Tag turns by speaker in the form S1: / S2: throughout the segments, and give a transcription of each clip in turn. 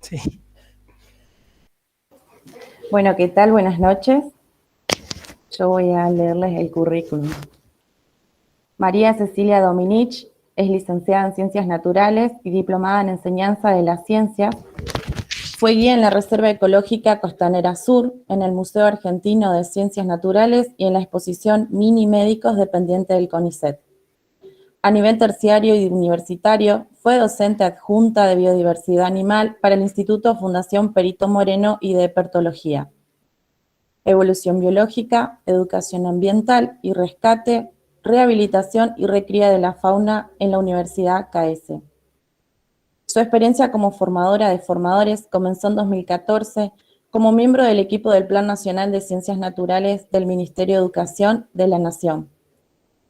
S1: Sí.
S2: Bueno, ¿qué tal? Buenas noches. Yo voy a leerles el currículum. María Cecilia Dominich es licenciada en Ciencias Naturales y diplomada en Enseñanza de las Ciencias. Fue guía en la Reserva Ecológica Costanera Sur, en el Museo Argentino de Ciencias Naturales y en la exposición Mini Médicos dependiente del CONICET. A nivel terciario y universitario, fue docente adjunta de Biodiversidad Animal para el Instituto Fundación Perito Moreno y de Herpetología. Evolución biológica, educación ambiental y rescate, rehabilitación y recría de la fauna en la Universidad KS. Su experiencia como formadora de formadores comenzó en 2014 como miembro del equipo del Plan Nacional de Ciencias Naturales del Ministerio de Educación de la Nación.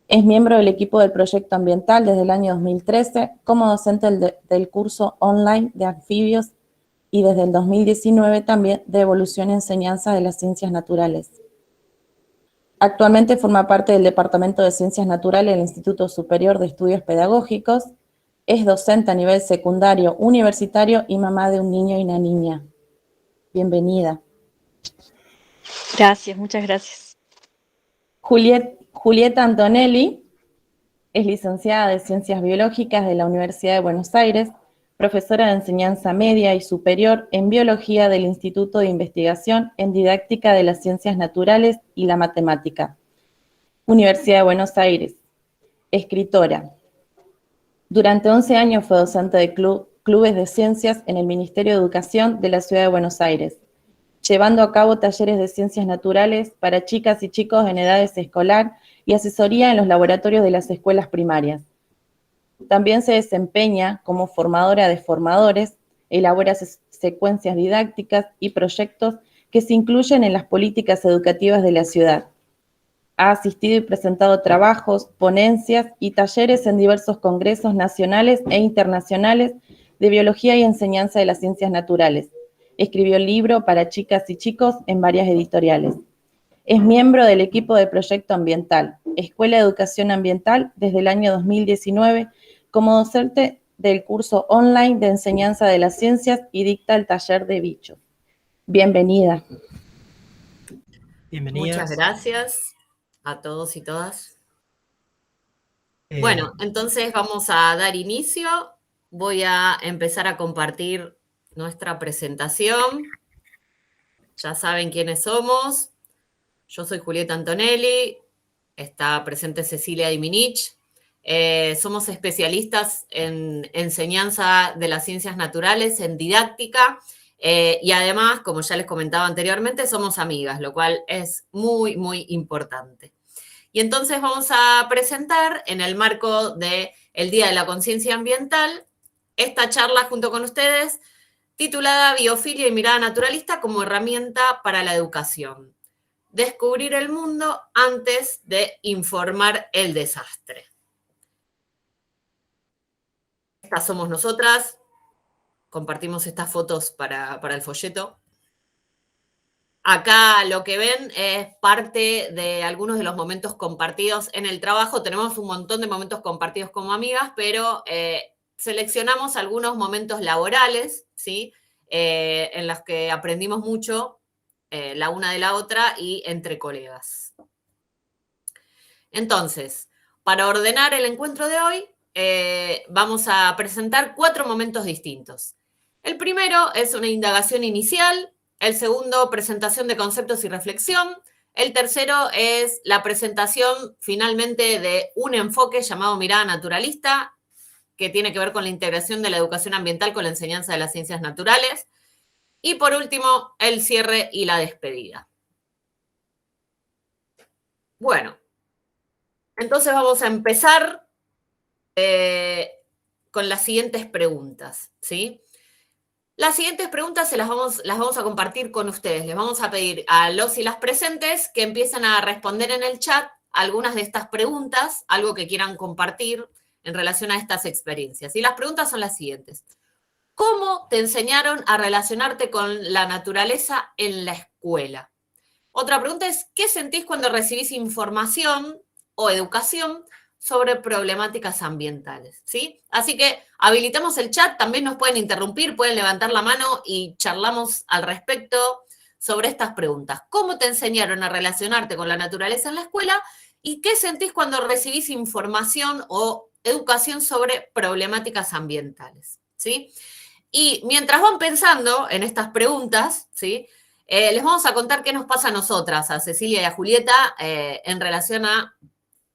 S2: Es miembro del equipo del proyecto ambiental desde el año 2013 como docente del curso online de anfibios y desde el 2019 también de evolución y enseñanza de las ciencias naturales. Actualmente forma parte del Departamento de Ciencias Naturales del Instituto Superior de Estudios Pedagógicos. Es docente a nivel secundario, universitario y mamá de un niño y una niña. Bienvenida.
S3: Gracias, muchas gracias.
S2: Julieta Antonelli es licenciada de Ciencias Biológicas de la Universidad de Buenos Aires, profesora de enseñanza media y superior en Biología del Instituto de Investigación en Didáctica de las Ciencias Naturales y la Matemática, Universidad de Buenos Aires. Escritora. Durante 11 años fue docente de clubes de ciencias en el Ministerio de Educación de la Ciudad de Buenos Aires, llevando a cabo talleres de ciencias naturales para chicas y chicos en edades escolar y asesoría en los laboratorios de las escuelas primarias. También se desempeña como formadora de formadores, elabora secuencias didácticas y proyectos que se incluyen en las políticas educativas de la ciudad. Ha asistido y presentado trabajos, ponencias y talleres en diversos congresos nacionales e internacionales de biología y enseñanza de las ciencias naturales. Escribió el libro para chicas y chicos en varias editoriales. Es miembro del equipo de Proyecto Ambiental, Escuela de Educación Ambiental, desde el año 2019, como docente del curso online de enseñanza de las ciencias y dicta el taller de bichos. Bienvenida.
S1: Bienvenidas.
S4: Muchas gracias a todos y todas. Bueno, entonces vamos a dar inicio. Voy a empezar a compartir nuestra presentación. Ya saben quiénes somos. Yo soy Julieta Antonelli. Está presente Cecilia Dominich. Somos especialistas en enseñanza de las ciencias naturales, en didáctica. Y además, como ya les comentaba anteriormente, somos amigas, lo cual es muy, muy importante. Y entonces vamos a presentar, en el marco del Día de la Conciencia Ambiental, esta charla junto con ustedes, titulada Biofilia y mirada naturalista como herramienta para la educación. Descubrir el mundo antes de informar el desastre. Estas somos nosotras. Compartimos estas fotos para el folleto. Acá lo que ven es parte de algunos de los momentos compartidos en el trabajo. Tenemos un montón de momentos compartidos como amigas, pero seleccionamos algunos momentos laborales, ¿sí? En los que aprendimos mucho la una de la otra y entre colegas. Entonces, para ordenar el encuentro de hoy, vamos a presentar 4 momentos distintos. El primero es una indagación inicial. El segundo, presentación de conceptos y reflexión. El tercero es la presentación finalmente de un enfoque llamado mirada naturalista, que tiene que ver con la integración de la educación ambiental con la enseñanza de las ciencias naturales. Y por último, el cierre y la despedida. Bueno, entonces vamos a empezar con las siguientes preguntas, ¿sí? Las siguientes preguntas las vamos a compartir con ustedes. Les vamos a pedir a los y las presentes que empiecen a responder en el chat algunas de estas preguntas, algo que quieran compartir en relación a estas experiencias. Y las preguntas son las siguientes. ¿Cómo te enseñaron a relacionarte con la naturaleza en la escuela? Otra pregunta es, ¿qué sentís cuando recibís información o educación sobre problemáticas ambientales, ¿sí? Así que habilitamos el chat, también nos pueden interrumpir, pueden levantar la mano y charlamos al respecto sobre estas preguntas. ¿Cómo te enseñaron a relacionarte con la naturaleza en la escuela? ¿Y qué sentís cuando recibís información o educación sobre problemáticas ambientales? ¿Sí? Y mientras van pensando en estas preguntas, ¿sí? Les vamos a contar qué nos pasa a nosotras, a Cecilia y a Julieta, en relación a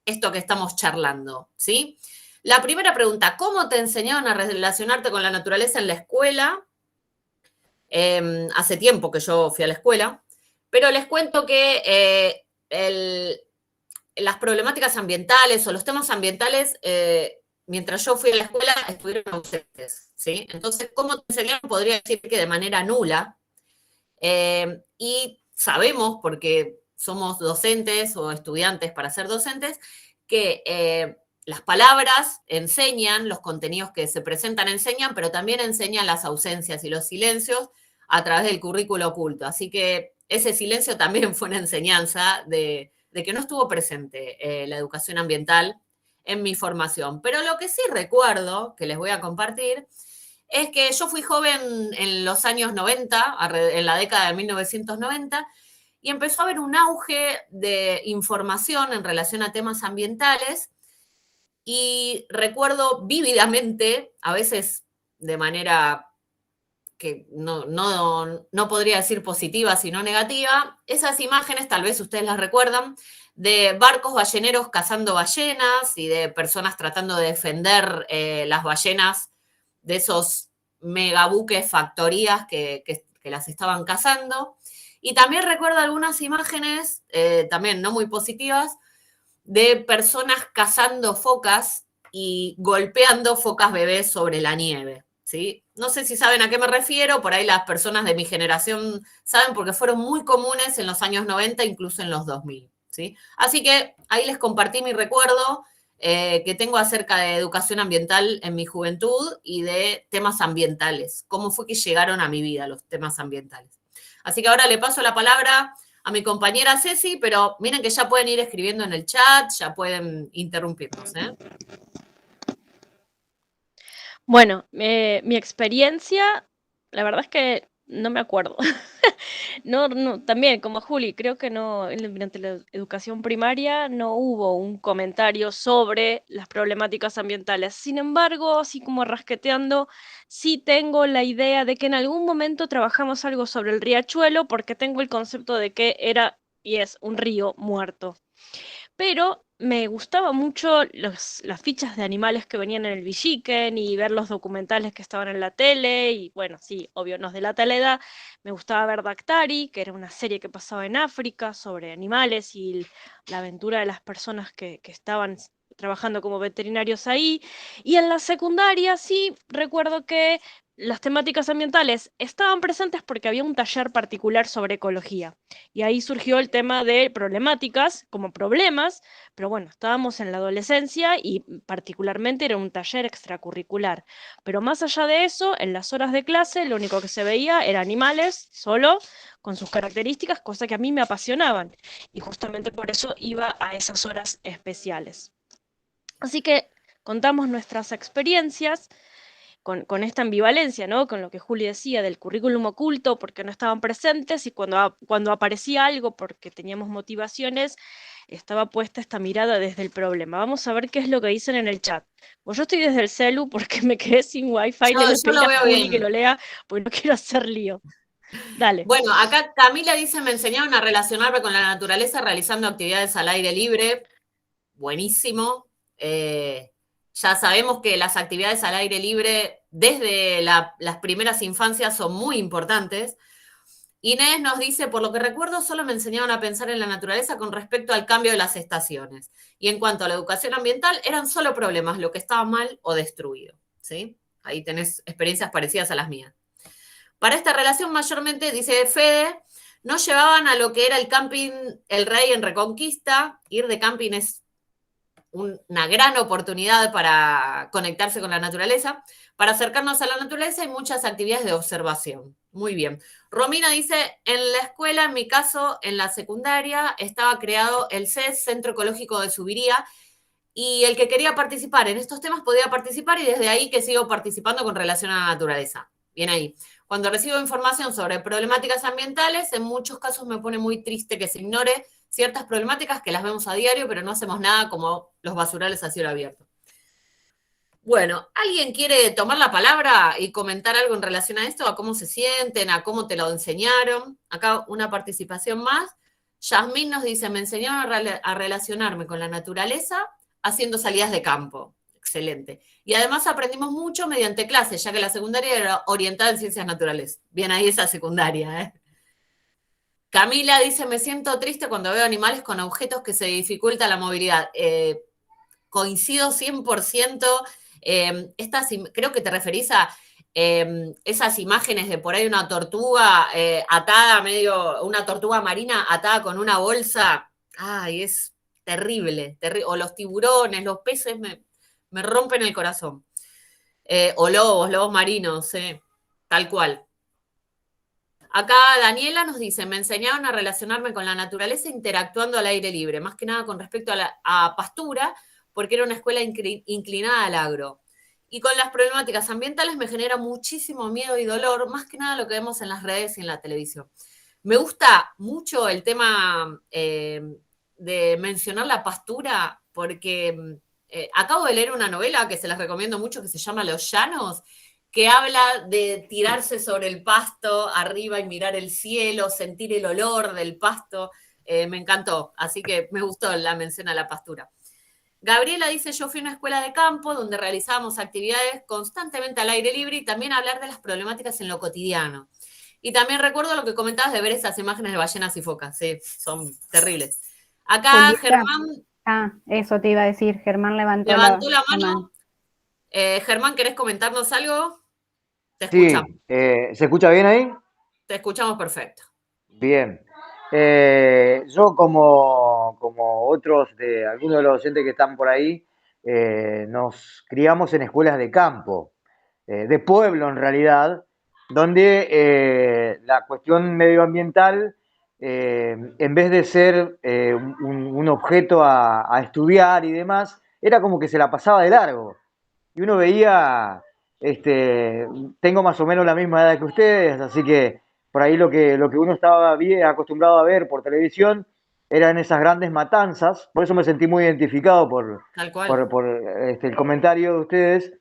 S4: esto que estamos charlando, ¿sí? La primera pregunta, ¿cómo te enseñaron a relacionarte con la naturaleza en la escuela? Hace tiempo que yo fui a la escuela, pero les cuento que las problemáticas ambientales o los temas ambientales, mientras yo fui a la escuela, estuvieron ausentes, ¿sí? Entonces, ¿cómo te enseñaron? Podría decir que de manera nula. Y sabemos, porque somos docentes o estudiantes para ser docentes, que las palabras enseñan, los contenidos que se presentan enseñan, pero también enseñan las ausencias y los silencios a través del currículo oculto. Así que ese silencio también fue una enseñanza de que no estuvo presente la educación ambiental en mi formación. Pero lo que sí recuerdo, que les voy a compartir, es que yo fui joven en los años 90, en la década de 1990, y empezó a haber un auge de información en relación a temas ambientales, y recuerdo vívidamente, a veces de manera que no podría decir positiva, sino negativa, esas imágenes, tal vez ustedes las recuerdan, de barcos balleneros cazando ballenas y de personas tratando de defender las ballenas de esos megabuques, factorías que las estaban cazando. Y también recuerdo algunas imágenes, también no muy positivas, de personas cazando focas y golpeando focas bebés sobre la nieve, ¿sí? No sé si saben a qué me refiero, por ahí las personas de mi generación saben porque fueron muy comunes en los años 90, incluso en los 2000, ¿sí? Así que ahí les compartí mi recuerdo que tengo acerca de educación ambiental en mi juventud y de temas ambientales, cómo fue que llegaron a mi vida los temas ambientales. Así que ahora le paso la palabra a mi compañera Ceci, pero miren que ya pueden ir escribiendo en el chat, ya pueden interrumpirnos, ¿eh?
S1: Bueno, mi experiencia, la verdad es que no me acuerdo. No, también como Juli, creo que no, durante la educación primaria no hubo un comentario sobre las problemáticas ambientales. Sin embargo, así como rasqueteando, sí tengo la idea de que en algún momento trabajamos algo sobre el riachuelo, porque tengo el concepto de que era y es un río muerto. Pero me gustaba mucho las fichas de animales que venían en el Villiquen y ver los documentales que estaban en la tele. Y bueno, sí, obvio, nos delata la edad. Me gustaba ver Daktari, que era una serie que pasaba en África sobre animales y la aventura de las personas que estaban trabajando como veterinarios ahí. Y en la secundaria sí recuerdo que las temáticas ambientales estaban presentes porque había un taller particular sobre ecología. Y ahí surgió el tema de problemáticas como problemas, pero bueno, estábamos en la adolescencia y particularmente era un taller extracurricular. Pero más allá de eso, en las horas de clase lo único que se veía era animales solo, con sus características, cosas que a mí me apasionaban. Y justamente por eso iba a esas horas especiales. Así que contamos nuestras experiencias con esta ambivalencia, ¿no? Con lo que Juli decía del currículum oculto, porque no estaban presentes, y cuando aparecía algo, porque teníamos motivaciones, estaba puesta esta mirada desde el problema. Vamos a ver qué es lo que dicen en el chat. Pues yo estoy desde el celu porque me quedé sin wifi, le voy a
S4: Yo
S1: pedir
S4: lo
S1: a
S4: veo
S1: Juli que
S4: bien.
S1: lo lea, porque no quiero hacer lío. Dale.
S4: Bueno, acá Camila dice, me enseñaron a relacionarme con la naturaleza realizando actividades al aire libre. Buenísimo. Ya sabemos que las actividades al aire libre desde las primeras infancias son muy importantes. Inés nos dice, por lo que recuerdo, solo me enseñaron a pensar en la naturaleza con respecto al cambio de las estaciones. Y en cuanto a la educación ambiental, eran solo problemas, lo que estaba mal o destruido. ¿Sí? Ahí tenés experiencias parecidas a las mías. Para esta relación, mayormente, dice Fede, no llevaban a lo que era el camping El Rey en Reconquista. Ir de camping es una gran oportunidad para conectarse con la naturaleza. Para acercarnos a la naturaleza hay muchas actividades de observación. Muy bien. Romina dice, en la escuela, en mi caso, en la secundaria, estaba creado el CES, Centro Ecológico de Subiría, y el que quería participar en estos temas podía participar y desde ahí que sigo participando con relación a la naturaleza. Bien ahí. Cuando recibo información sobre problemáticas ambientales, en muchos casos me pone muy triste que se ignore ciertas problemáticas que las vemos a diario, pero no hacemos nada como los basurales a cielo abierto. Bueno, ¿alguien quiere tomar la palabra y comentar algo en relación a esto? ¿A cómo se sienten? ¿A cómo te lo enseñaron? Acá una participación más. Yasmín nos dice, me enseñaron a relacionarme con la naturaleza haciendo salidas de campo. Excelente. Y además aprendimos mucho mediante clases, ya que la secundaria era orientada en ciencias naturales. Bien ahí esa secundaria, ¿eh? Camila dice, me siento triste cuando veo animales con objetos que se dificulta la movilidad. Coincido 100%. Creo que te referís a esas imágenes de por ahí una tortuga atada, una tortuga marina atada con una bolsa. Ay, es terrible, o los tiburones, los peces me rompen el corazón. O lobos marinos, tal cual. Acá Daniela nos dice, me enseñaron a relacionarme con la naturaleza interactuando al aire libre, más que nada con respecto a pastura, porque era una escuela inclinada al agro. Y con las problemáticas ambientales me genera muchísimo miedo y dolor, más que nada lo que vemos en las redes y en la televisión. Me gusta mucho el tema de mencionar la pastura, porque acabo de leer una novela que se las recomiendo mucho, que se llama Los Llanos, que habla de tirarse sobre el pasto arriba y mirar el cielo, sentir el olor del pasto. Me encantó, así que me gustó la mención a la pastura. Gabriela dice, yo fui a una escuela de campo donde realizábamos actividades constantemente al aire libre y también hablar de las problemáticas en lo cotidiano. Y también recuerdo lo que comentabas de ver esas imágenes de ballenas y focas, sí, son terribles. Acá
S3: Julieta.
S4: Germán...
S3: Eso te iba a decir, Germán levantó
S4: la mano. Germán, ¿querés comentarnos algo? Te escuchamos.
S5: Sí, ¿se escucha bien ahí?
S4: Te escuchamos perfecto.
S5: Bien. Yo como otros de algunos de los docentes que están por ahí, nos criamos en escuelas de campo, de pueblo en realidad, donde la cuestión medioambiental, en vez de ser un objeto a estudiar y demás, era como que se la pasaba de largo. Y uno veía, tengo más o menos la misma edad que ustedes, así que por ahí lo que uno estaba bien acostumbrado a ver por televisión eran esas grandes matanzas, por eso me sentí muy identificado
S4: Tal cual.
S5: por el comentario de ustedes,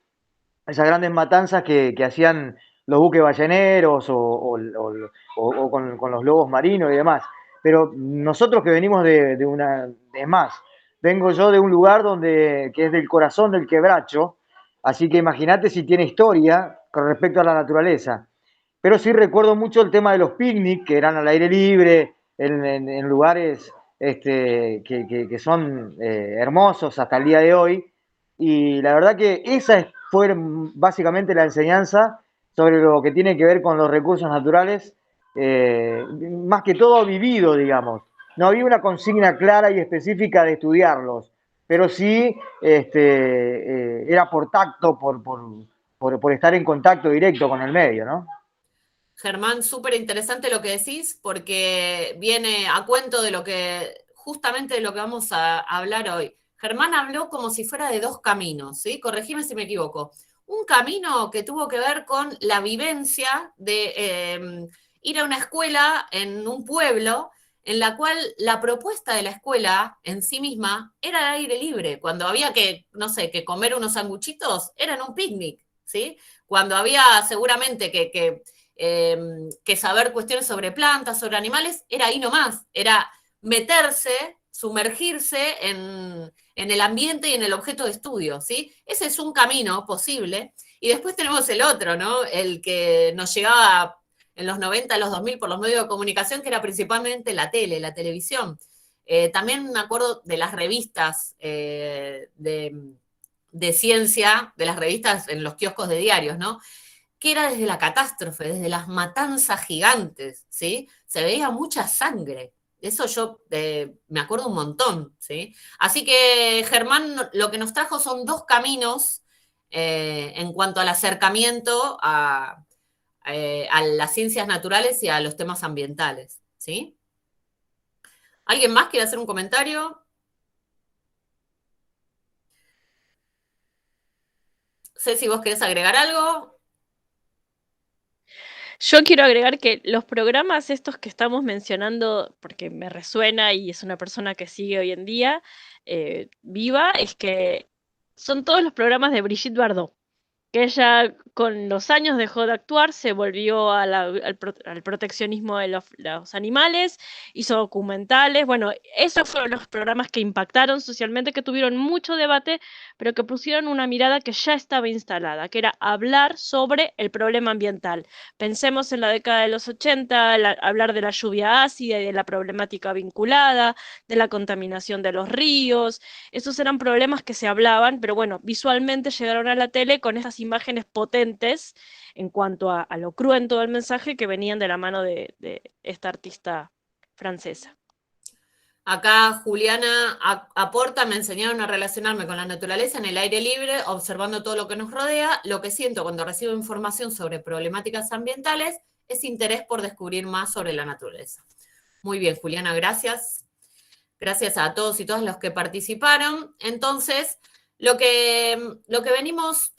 S5: esas grandes matanzas que hacían los buques balleneros o con los lobos marinos y demás. Pero nosotros que venimos es más, vengo yo de un lugar que es del corazón del Quebracho, así que imagínate si tiene historia con respecto a la naturaleza. Pero sí recuerdo mucho el tema de los picnic, que eran al aire libre, en lugares que son hermosos hasta el día de hoy. Y la verdad que esa fue básicamente la enseñanza sobre lo que tiene que ver con los recursos naturales, más que todo vivido, digamos. No había una consigna clara y específica de estudiarlos, pero sí era por tacto, por estar en contacto directo con el medio, ¿no?
S4: Germán, súper interesante lo que decís, porque viene a cuento de justamente de lo que vamos a hablar hoy. Germán habló como si fuera de dos caminos, ¿sí? Corregime si me equivoco. Un camino que tuvo que ver con la vivencia de ir a una escuela en un pueblo, en la cual la propuesta de la escuela en sí misma era al aire libre. Cuando había que, no sé, que comer unos sanguchitos, era en un picnic, ¿sí? Cuando había seguramente que saber cuestiones sobre plantas, sobre animales, era ahí nomás, era meterse, sumergirse en el ambiente y en el objeto de estudio, ¿sí? Ese es un camino posible. Y después tenemos el otro, ¿no? El que nos llegaba en los 90, los 2000 por los medios de comunicación, que era principalmente la televisión. También me acuerdo de las revistas de ciencia, de las revistas en los kioscos de diarios, ¿no? Que era desde la catástrofe, desde las matanzas gigantes, ¿sí? Se veía mucha sangre. Eso yo me acuerdo un montón, ¿sí? Así que Germán lo que nos trajo son dos caminos en cuanto al acercamiento a las ciencias naturales y a los temas ambientales, ¿sí? ¿Alguien más quiere hacer un comentario? Ceci, ¿vos querés agregar algo?
S1: Yo quiero agregar que los programas estos que estamos mencionando, porque me resuena y es una persona que sigue hoy en día viva, es que son todos los programas de Brigitte Bardot, que ella con los años dejó de actuar, se volvió al proteccionismo de los animales, hizo documentales, bueno, esos fueron los programas que impactaron socialmente, que tuvieron mucho debate, pero que pusieron una mirada que ya estaba instalada, que era hablar sobre el problema ambiental. Pensemos en la década de los 80, hablar de la lluvia ácida y de la problemática vinculada, de la contaminación de los ríos. Esos eran problemas que se hablaban, pero bueno, visualmente llegaron a la tele con estas imágenes potentes en cuanto a lo cruento del mensaje que venían de la mano de esta artista francesa.
S4: Acá Juliana aporta, me enseñaron a relacionarme con la naturaleza en el aire libre, observando todo lo que nos rodea. Lo que siento cuando recibo información sobre problemáticas ambientales es interés por descubrir más sobre la naturaleza. Muy bien, Juliana, gracias. Gracias a todos y todas los que participaron. Entonces, lo que venimos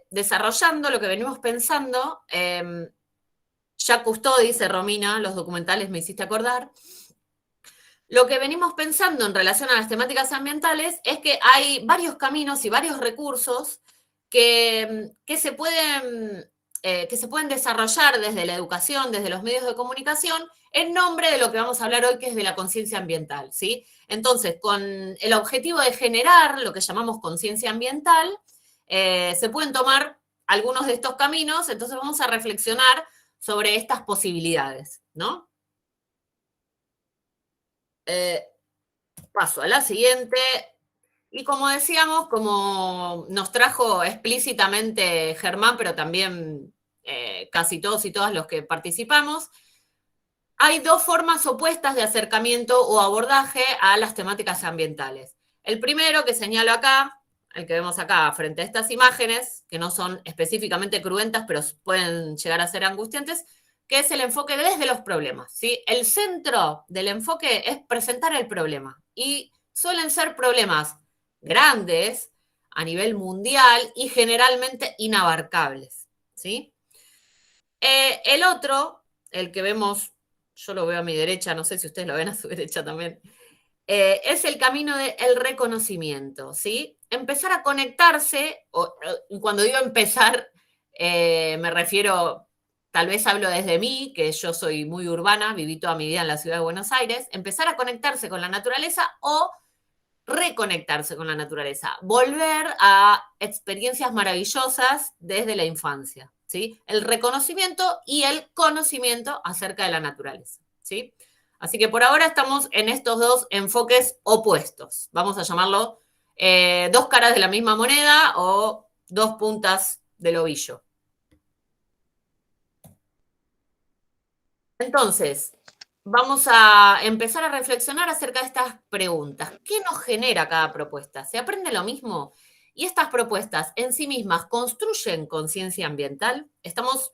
S4: desarrollando, lo que venimos pensando, Jacques Cousteau, dice Romina, los documentales me hiciste acordar. Lo que venimos pensando en relación a las temáticas ambientales es que hay varios caminos y varios recursos que se pueden desarrollar desde la educación, desde los medios de comunicación, en nombre de lo que vamos a hablar hoy, que es de la conciencia ambiental, ¿sí? Entonces, con el objetivo de generar lo que llamamos conciencia ambiental, se pueden tomar algunos de estos caminos, entonces vamos a reflexionar sobre estas posibilidades, ¿no? Paso a la siguiente. Y como decíamos, como nos trajo explícitamente Germán, pero también casi todos y todas los que participamos, hay dos formas opuestas de acercamiento o abordaje a las temáticas ambientales. El primero que señalo acá, el que vemos acá frente a estas imágenes, que no son específicamente cruentas, pero pueden llegar a ser angustiantes, que es el enfoque desde los problemas, ¿sí? El centro del enfoque es presentar el problema, y suelen ser problemas grandes a nivel mundial y generalmente inabarcables, ¿sí? El otro, el que vemos, yo lo veo a mi derecha, no sé si ustedes lo ven a su derecha también, es el camino del reconocimiento, ¿sí? Empezar a conectarse, cuando digo empezar, me refiero, tal vez hablo desde mí, que yo soy muy urbana, viví toda mi vida en la ciudad de Buenos Aires, empezar a conectarse con la naturaleza o reconectarse con la naturaleza, volver a experiencias maravillosas desde la infancia, ¿sí? El reconocimiento y el conocimiento acerca de la naturaleza, ¿sí? Así que por ahora estamos en estos dos enfoques opuestos. Vamos a llamarlo dos caras de la misma moneda o dos puntas del ovillo. Entonces, vamos a empezar a reflexionar acerca de estas preguntas. ¿Qué nos genera cada propuesta? ¿Se aprende lo mismo? ¿Y estas propuestas en sí mismas construyen conciencia ambiental? Estamos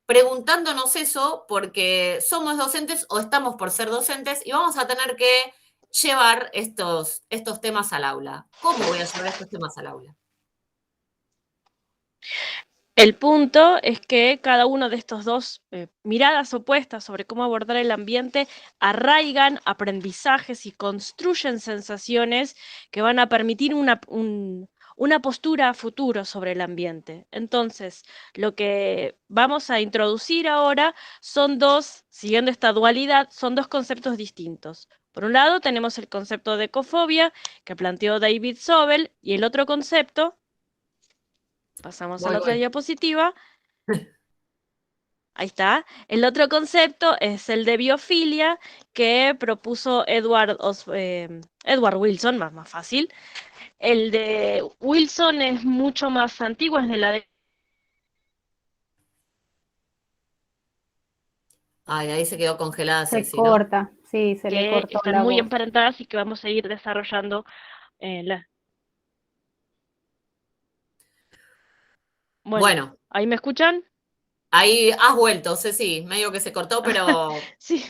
S4: preguntándonos eso porque somos docentes o estamos por ser docentes y vamos a tener que llevar estos temas al aula. ¿Cómo voy a llevar estos temas al aula?
S1: El punto es que cada uno de estos dos miradas opuestas sobre cómo abordar el ambiente arraigan aprendizajes y construyen sensaciones que van a permitir una postura a futuro sobre el ambiente. Entonces, lo que vamos a introducir ahora son dos, siguiendo esta dualidad, son dos conceptos distintos. Por un lado, tenemos el concepto de ecofobia que planteó David Sobel, y el otro concepto, pasamos a la otra diapositiva. Ahí está. El otro concepto es el de biofilia que propuso Edward Wilson, más fácil. El de Wilson es mucho más antiguo, es de la
S4: Ay, ahí se quedó congelada
S3: Se
S4: Ceci, ¿no?
S3: corta, sí, se le
S1: que
S3: cortó
S1: están
S3: la
S1: muy
S3: voz.
S1: emparentadas y que vamos a ir desarrollando
S4: Bueno,
S1: ¿ahí me escuchan?
S4: ahí has vuelto, Ceci, medio que se cortó, pero
S1: Sí,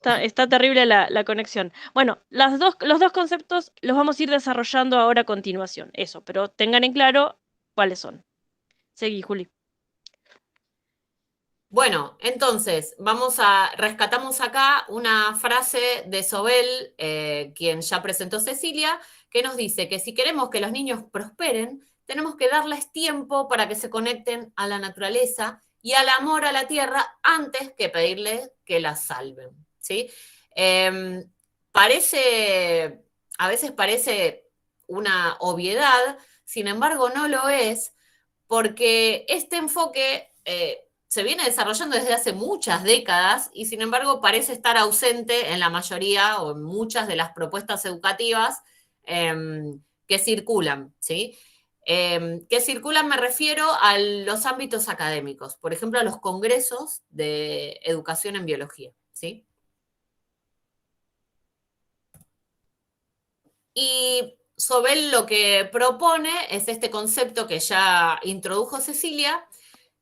S1: está terrible la conexión. Bueno, los dos conceptos los vamos a ir desarrollando ahora a continuación, eso, pero tengan en claro cuáles son. Seguí, Juli.
S4: Bueno, entonces, rescatamos acá una frase de Sobel, quien ya presentó Cecilia, que nos dice que si queremos que los niños prosperen, tenemos que darles tiempo para que se conecten a la naturaleza y al amor a la tierra antes que pedirles que la salven, ¿sí? A veces parece una obviedad, sin embargo no lo es, porque este enfoque se viene desarrollando desde hace muchas décadas y sin embargo parece estar ausente en la mayoría o en muchas de las propuestas educativas que circulan, ¿sí? Que circulan me refiero a los ámbitos académicos, por ejemplo, a los congresos de educación en biología, ¿sí? Y Sobel lo que propone es este concepto que ya introdujo Cecilia,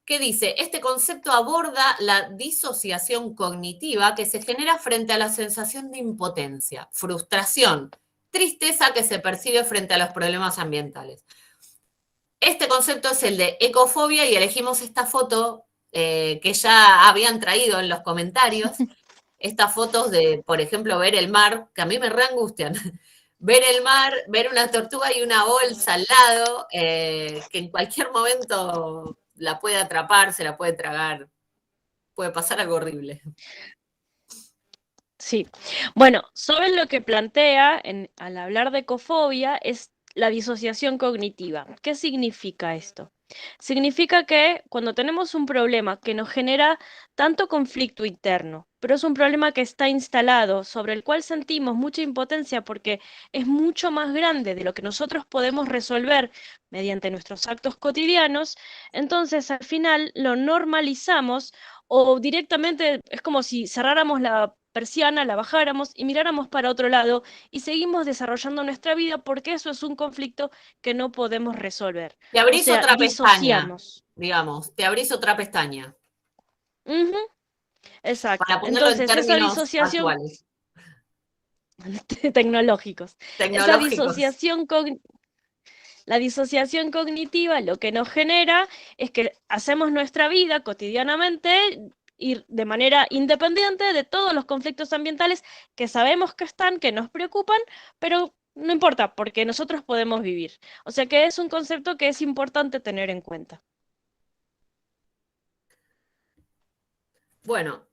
S4: que dice, este concepto aborda la disociación cognitiva que se genera frente a la sensación de impotencia, frustración, tristeza que se percibe frente a los problemas ambientales. Este concepto es el de ecofobia y elegimos esta foto que ya habían traído en los comentarios, estas fotos de, por ejemplo, ver el mar, que a mí me reangustian. Ver el mar, ver una tortuga y una bolsa al lado, que en cualquier momento la puede atrapar, se la puede tragar, puede pasar algo horrible.
S1: Sí. Bueno, sobre lo que plantea al hablar de ecofobia es la disociación cognitiva. ¿Qué significa esto? Significa que cuando tenemos un problema que nos genera tanto conflicto interno, pero es un problema que está instalado, sobre el cual sentimos mucha impotencia porque es mucho más grande de lo que nosotros podemos resolver mediante nuestros actos cotidianos, entonces al final lo normalizamos o directamente es como si cerráramos la persiana, la bajáramos y miráramos para otro lado y seguimos desarrollando nuestra vida porque eso es un conflicto que no podemos resolver.
S4: Te
S1: O
S4: abrís
S1: sea,
S4: otra pestaña,
S1: disociamos.
S4: digamos, te abrís otra pestaña,
S1: Ujú, exacto.
S4: para ponerlo en
S1: Entonces, esa
S4: términos
S1: disociación
S4: actuales,
S1: tecnológicos, esa
S4: tecnológicos.
S1: la disociación cognitiva lo que nos genera es que hacemos nuestra vida cotidianamente y de manera independiente de todos los conflictos ambientales que sabemos que están, que nos preocupan, pero no importa, porque nosotros podemos vivir. O sea que es un concepto que es importante tener en cuenta.
S4: Bueno,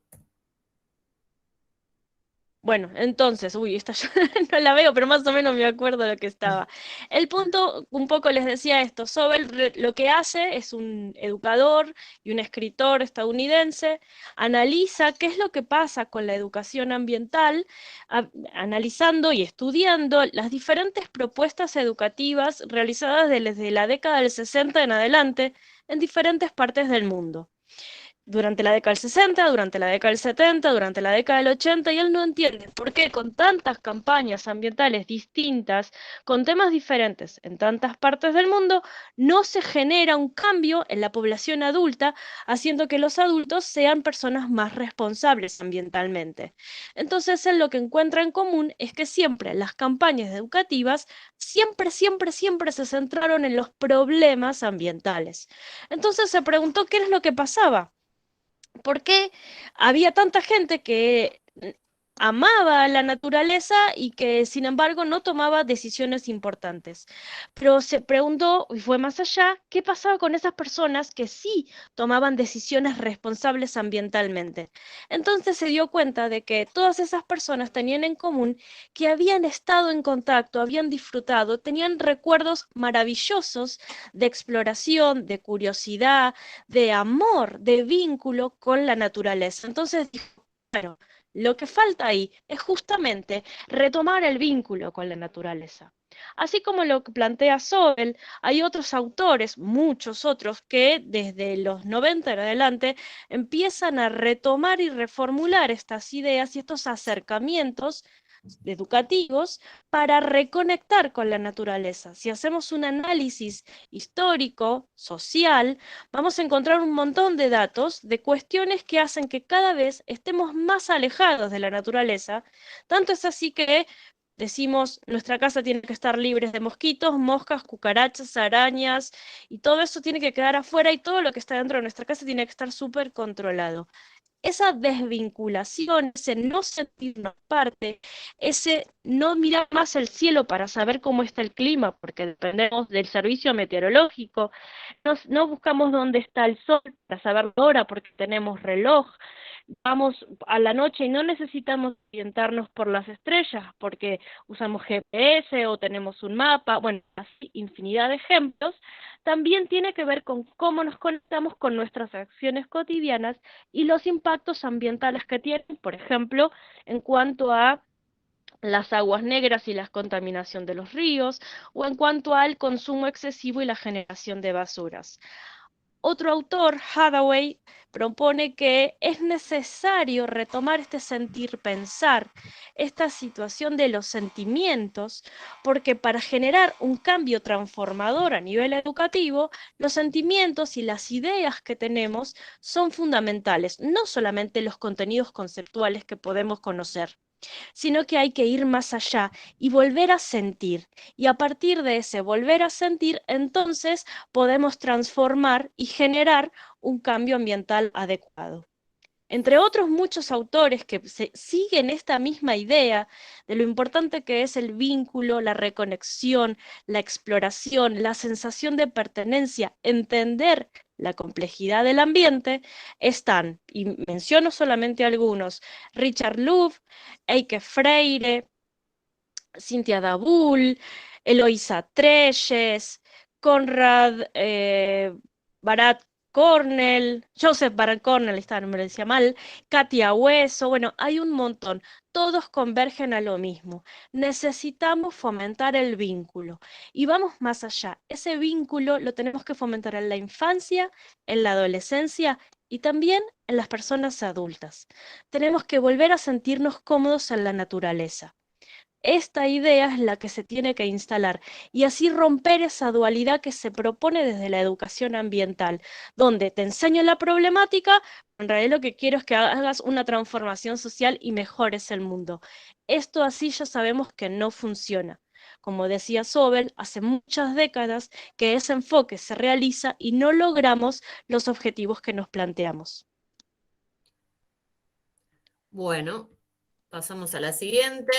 S1: Entonces, esta yo no la veo, pero más o menos me acuerdo de lo que estaba. El punto, un poco les decía esto, Sobel lo que hace es un educador y un escritor estadounidense, analiza qué es lo que pasa con la educación ambiental, analizando y estudiando las diferentes propuestas educativas realizadas desde la década del 60 en adelante en diferentes partes del mundo. Durante la década del 60, durante la década del 70, durante la década del 80, y él no entiende por qué con tantas campañas ambientales distintas, con temas diferentes en tantas partes del mundo, no se genera un cambio en la población adulta, haciendo que los adultos sean personas más responsables ambientalmente. Entonces, él lo que encuentra en común es que siempre las campañas educativas, siempre se centraron en los problemas ambientales. Entonces se preguntó qué es lo que pasaba. ¿Por qué había tanta gente que amaba la naturaleza y que sin embargo no tomaba decisiones importantes? Pero se preguntó, y fue más allá, ¿qué pasaba con esas personas que sí tomaban decisiones responsables ambientalmente? Entonces se dio cuenta de que todas esas personas tenían en común que habían estado en contacto, habían disfrutado, tenían recuerdos maravillosos de exploración, de curiosidad, de amor, de vínculo con la naturaleza. Entonces dijo, bueno, lo que falta ahí es justamente retomar el vínculo con la naturaleza. Así como lo que plantea Sobel, hay otros autores, muchos otros, que desde los 90 en adelante empiezan a retomar y reformular estas ideas y estos acercamientos educativos para reconectar con la naturaleza. Si hacemos un análisis histórico, social, vamos a encontrar un montón de datos de cuestiones que hacen que cada vez estemos más alejados de la naturaleza. Tanto es así que decimos, nuestra casa tiene que estar libre de mosquitos, moscas, cucarachas, arañas, y todo eso tiene que quedar afuera y todo lo que está dentro de nuestra casa tiene que estar súper controlado. Esa desvinculación, ese no sentirnos parte, ese no mirar más el cielo para saber cómo está el clima, porque dependemos del servicio meteorológico, no buscamos dónde está el sol para saber la hora porque tenemos reloj, vamos a la noche y no necesitamos orientarnos por las estrellas porque usamos GPS o tenemos un mapa, bueno, así infinidad de ejemplos, también tiene que ver con cómo nos conectamos con nuestras acciones cotidianas y los impactos ambientales que tienen, por ejemplo, en cuanto a las aguas negras y la contaminación de los ríos, o en cuanto al consumo excesivo y la generación de basuras. Otro autor, Hathaway, propone que es necesario retomar este sentir pensar, esta situación de los sentimientos, porque para generar un cambio transformador a nivel educativo, los sentimientos y las ideas que tenemos son fundamentales, no solamente los contenidos conceptuales que podemos conocer, sino que hay que ir más allá y volver a sentir. Y a partir de ese volver a sentir, entonces podemos transformar y generar un cambio ambiental adecuado. Entre otros muchos autores que siguen esta misma idea de lo importante que es el vínculo, la reconexión, la exploración, la sensación de pertenencia, entender la complejidad del ambiente, están, y menciono solamente algunos, Richard Louv, Eike Freire, Cynthia Dabul, Eloisa Treyes, Conrad Barat Cornell, Joseph Barat Cornell, esta no me lo decía mal, Katia Hueso, bueno, hay un montón, todos convergen a lo mismo. Necesitamos fomentar el vínculo y vamos más allá. Ese vínculo lo tenemos que fomentar en la infancia, en la adolescencia y también en las personas adultas. Tenemos que volver a sentirnos cómodos en la naturaleza. Esta idea es la que se tiene que instalar y así romper esa dualidad que se propone desde la educación ambiental, donde te enseño la problemática, en realidad lo que quiero es que hagas una transformación social y mejores el mundo. Esto así ya sabemos que no funciona. Como decía Sobel, hace muchas décadas que ese enfoque se realiza y no logramos los objetivos que nos planteamos.
S4: Bueno, pasamos a la siguiente.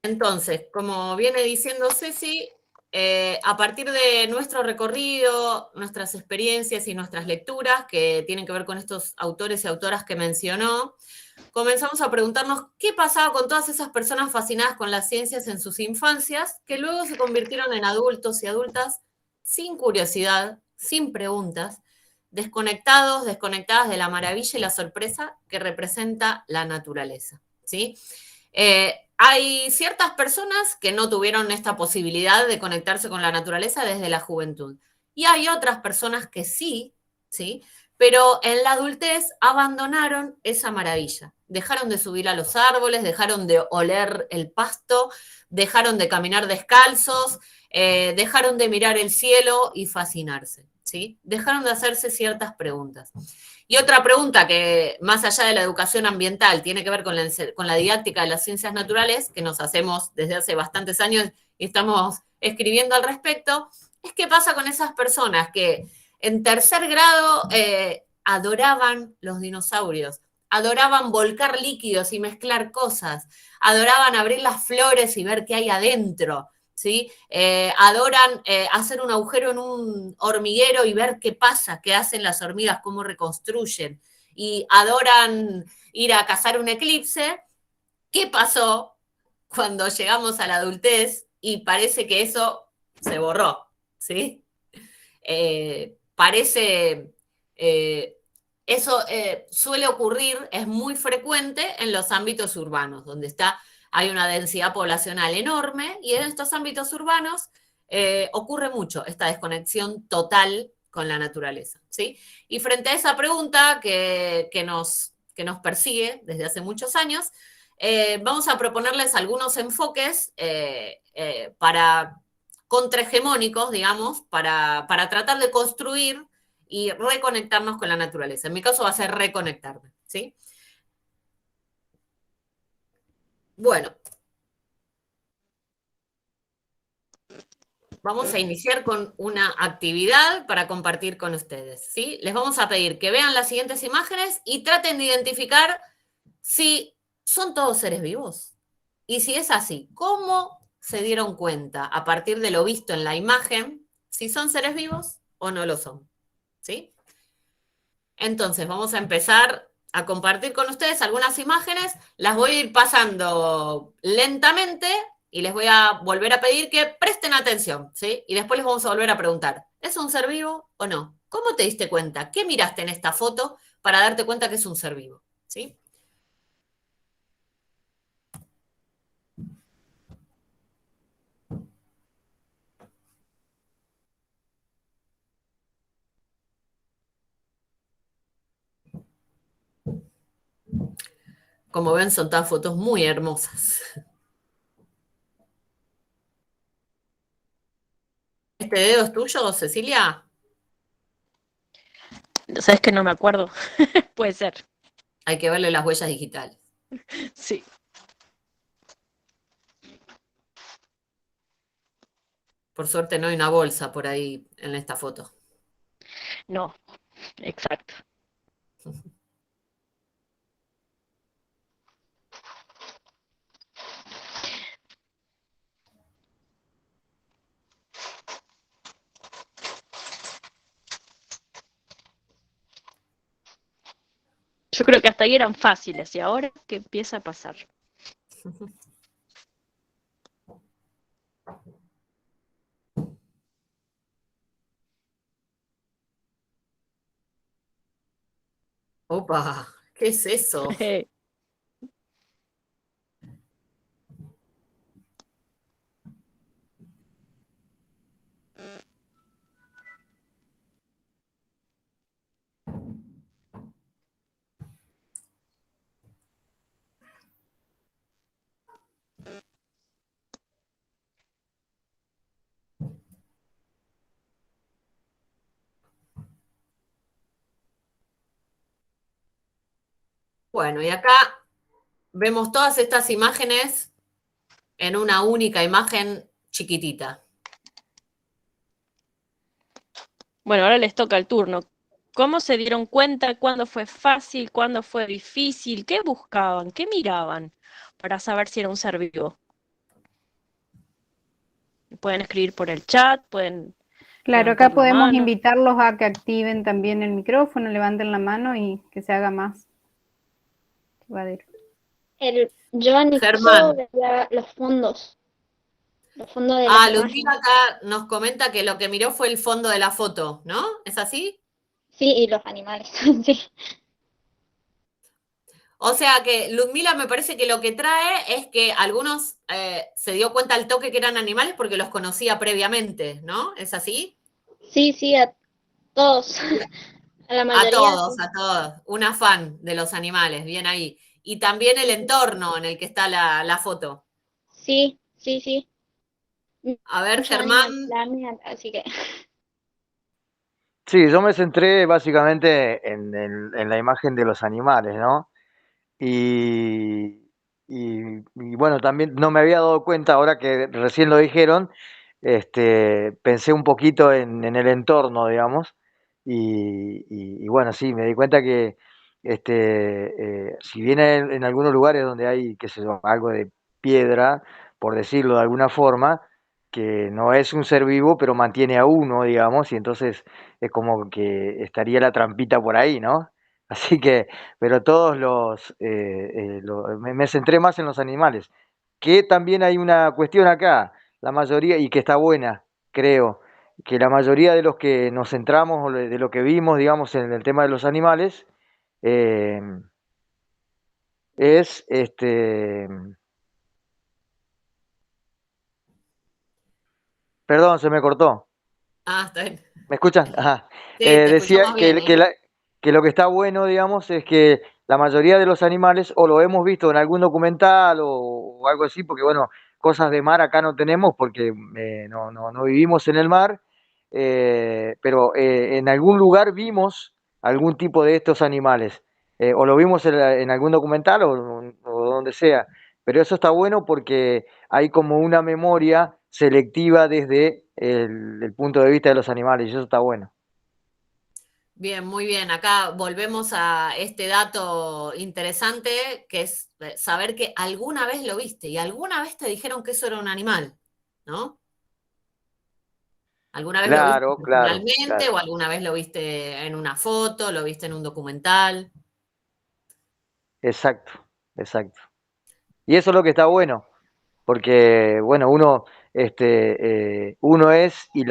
S4: Entonces, como viene diciendo Ceci, a partir de nuestro recorrido, nuestras experiencias y nuestras lecturas, que tienen que ver con estos autores y autoras que mencionó, comenzamos a preguntarnos qué pasaba con todas esas personas fascinadas con las ciencias en sus infancias, que luego se convirtieron en adultos y adultas sin curiosidad, sin preguntas, desconectados, desconectadas de la maravilla y la sorpresa que representa la naturaleza, ¿sí? Hay ciertas personas que no tuvieron esta posibilidad de conectarse con la naturaleza desde la juventud. Y hay otras personas que sí, ¿sí? Pero en la adultez abandonaron esa maravilla. Dejaron de subir a los árboles, dejaron de oler el pasto, dejaron de caminar descalzos, dejaron de mirar el cielo y fascinarse, ¿sí? Dejaron de hacerse ciertas preguntas. Y otra pregunta que, más allá de la educación ambiental, tiene que ver con la didáctica de las ciencias naturales, que nos hacemos desde hace bastantes años y estamos escribiendo al respecto, es qué pasa con esas personas que en tercer grado adoraban los dinosaurios, adoraban volcar líquidos y mezclar cosas, adoraban abrir las flores y ver qué hay adentro, ¿sí? Adoran hacer un agujero en un hormiguero y ver qué pasa, qué hacen las hormigas, cómo reconstruyen. Y adoran ir a cazar un eclipse. ¿Qué pasó cuando llegamos a la adultez y parece que eso se borró? ¿Sí? Eso suele ocurrir, es muy frecuente en los ámbitos urbanos, donde hay una densidad poblacional enorme y en estos ámbitos urbanos ocurre mucho esta desconexión total con la naturaleza, ¿sí? Y frente a esa pregunta que nos persigue desde hace muchos años, vamos a proponerles algunos enfoques para contrahegemónicos, digamos, para tratar de construir y reconectarnos con la naturaleza. En mi caso va a ser reconectarme, ¿sí? Bueno, vamos a iniciar con una actividad para compartir con ustedes, ¿sí? Les vamos a pedir que vean las siguientes imágenes y traten de identificar si son todos seres vivos. Y si es así, ¿cómo se dieron cuenta a partir de lo visto en la imagen si son seres vivos o no lo son? ¿Sí? Entonces, vamos a empezar a compartir con ustedes algunas imágenes. Las voy a ir pasando lentamente y les voy a volver a pedir que presten atención, ¿sí? Y después les vamos a volver a preguntar, ¿es un ser vivo o no? ¿Cómo te diste cuenta? ¿Qué miraste en esta foto para darte cuenta que es un ser vivo? ¿Sí? Como ven, son todas fotos muy hermosas. ¿Este dedo es tuyo, Cecilia?
S1: ¿Sabes que no me acuerdo? Puede ser,
S4: Hay que verle las huellas digitales.
S1: sí.
S4: Por suerte no hay una bolsa por ahí en esta foto.
S1: No, exacto. Yo creo que hasta ahí eran fáciles y ahora que empieza a pasar.
S4: Opa, ¿qué es eso? Bueno, y acá vemos todas estas imágenes en una única imagen chiquitita.
S1: Bueno, ahora les toca el turno. ¿Cómo se dieron cuenta? ¿Cuándo fue fácil? ¿Cuándo fue difícil? ¿Qué buscaban? ¿Qué miraban para saber si era un ser vivo? Pueden escribir por el chat, pueden
S3: Claro,
S1: levantar
S3: acá
S1: la
S3: podemos
S1: mano.
S3: invitarlos a que activen también el micrófono, levanten la mano y que se haga más llevadero.
S6: Yo anexo
S4: Germán.
S6: los fondos de las
S4: Ludmila
S6: imágenes.
S4: acá nos comenta que lo que miró fue el fondo de la foto, ¿no? ¿Es así?
S6: Sí, y los animales, sí.
S4: O sea que Ludmila me parece que lo que trae es que algunos se dio cuenta al toque que eran animales porque los conocía previamente, ¿no? ¿Es así?
S6: Sí, a todos, a la mayoría.
S4: A todos. Una fan de los animales, bien ahí. Y también el entorno en el que está la foto.
S6: Sí.
S4: A ver,
S6: Muchos
S4: Germán.
S6: Animal Planet, así que.
S5: Sí, yo me centré básicamente en la imagen de los animales, ¿no? Y, y bueno, también no me había dado cuenta, ahora que recién lo dijeron, pensé un poquito en el entorno, digamos, y bueno, sí, me di cuenta que si bien en algunos lugares donde hay, qué sé yo, algo de piedra, por decirlo de alguna forma, que no es un ser vivo, pero mantiene a uno, digamos, y entonces es como que estaría la trampita por ahí, ¿no? Así que, pero todos me centré más en los animales, que también hay una cuestión acá, la mayoría, y que está buena, creo, que la mayoría de los que nos centramos o de lo que vimos, digamos, en el tema de los animales, eh, es perdón, se me cortó.
S4: Está bien.
S5: ¿Me escuchan? Ajá.
S4: Sí, te
S5: Decía
S4: escuchamos bien, ¿eh?
S5: que lo que está bueno, digamos, es que la mayoría de los animales, o lo hemos visto en algún documental o algo así, porque bueno, cosas de mar acá no tenemos porque no vivimos en el mar, pero en algún lugar vimos algún tipo de estos animales, o lo vimos en algún documental o donde sea, pero eso está bueno porque hay como una memoria selectiva desde el punto de vista de los animales, y eso está bueno.
S4: Bien, muy bien. Acá volvemos a este dato interesante, que es saber que alguna vez lo viste y alguna vez te dijeron que eso era un animal, ¿no? ¿Alguna vez lo viste
S5: Claro, claro,
S4: personalmente
S5: claro.
S4: o alguna vez lo viste en una foto, lo viste en un documental?
S5: Exacto, exacto. Y eso es lo que está bueno, porque, bueno, uno es y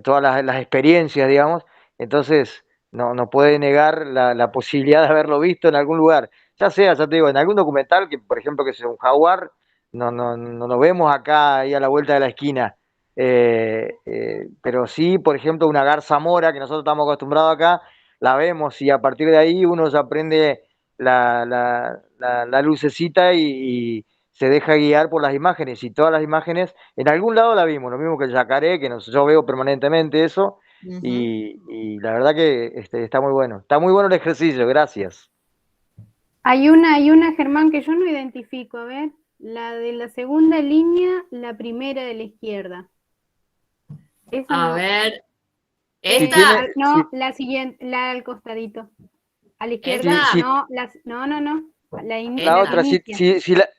S5: todas las experiencias, digamos, entonces no puede negar la posibilidad de haberlo visto en algún lugar, ya sea, ya te digo, en algún documental, que por ejemplo que sea un jaguar, no lo vemos acá ahí a la vuelta de la esquina, pero sí, por ejemplo, una garza mora, que nosotros estamos acostumbrados acá, la vemos y a partir de ahí uno ya aprende la lucecita y se deja guiar por las imágenes, y todas las imágenes, en algún lado la vimos, lo mismo que el yacaré, que yo veo permanentemente eso,
S4: Ujú.
S5: y la verdad que está muy bueno el ejercicio, gracias.
S3: Hay una, Germán, que yo no identifico, a ver, la de la segunda línea, la primera de la izquierda. Esa
S4: A
S3: no.
S4: ver,
S5: Si
S4: esta,
S3: No, la siguiente, la al costadito. A la izquierda,
S4: esta,
S5: si
S3: no, no.
S5: la
S3: La que
S4: esta.
S5: otra,
S3: inicia.
S5: si la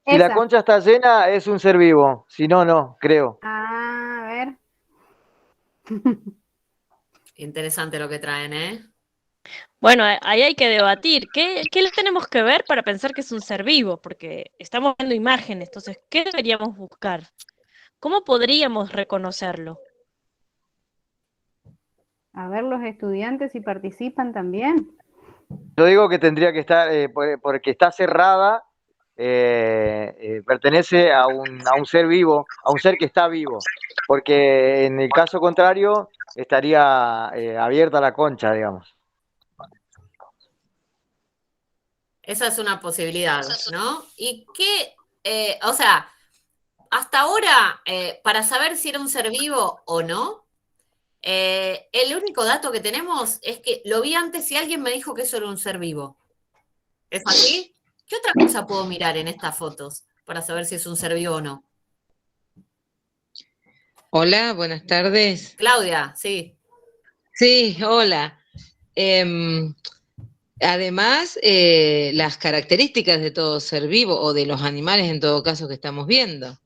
S3: Esa.
S5: concha está llena, es un ser vivo, si no, no, creo.
S3: Ah, a ver.
S4: Interesante lo que traen, ¿eh?
S1: Bueno, ahí hay que debatir. ¿Qué le tenemos que ver para pensar que es un ser vivo? Porque estamos viendo imágenes, entonces, ¿qué deberíamos buscar? ¿Cómo podríamos reconocerlo?
S3: A ver los estudiantes si participan también.
S5: Yo digo que tendría que estar, porque está cerrada, pertenece a un ser vivo, a un ser que está vivo, porque en el caso contrario estaría abierta la concha, digamos.
S4: Esa es una posibilidad, ¿no? Y o sea, hasta ahora, para saber si era un ser vivo o no, el único dato que tenemos es que lo vi antes y alguien me dijo que eso era un ser vivo. ¿Es así? ¿Qué otra cosa puedo mirar en estas fotos para saber si es un ser vivo o no?
S7: Hola, buenas tardes.
S4: Claudia, sí.
S7: Sí, hola. Em, Además, las características de todo ser vivo o de los animales en todo caso que estamos viendo,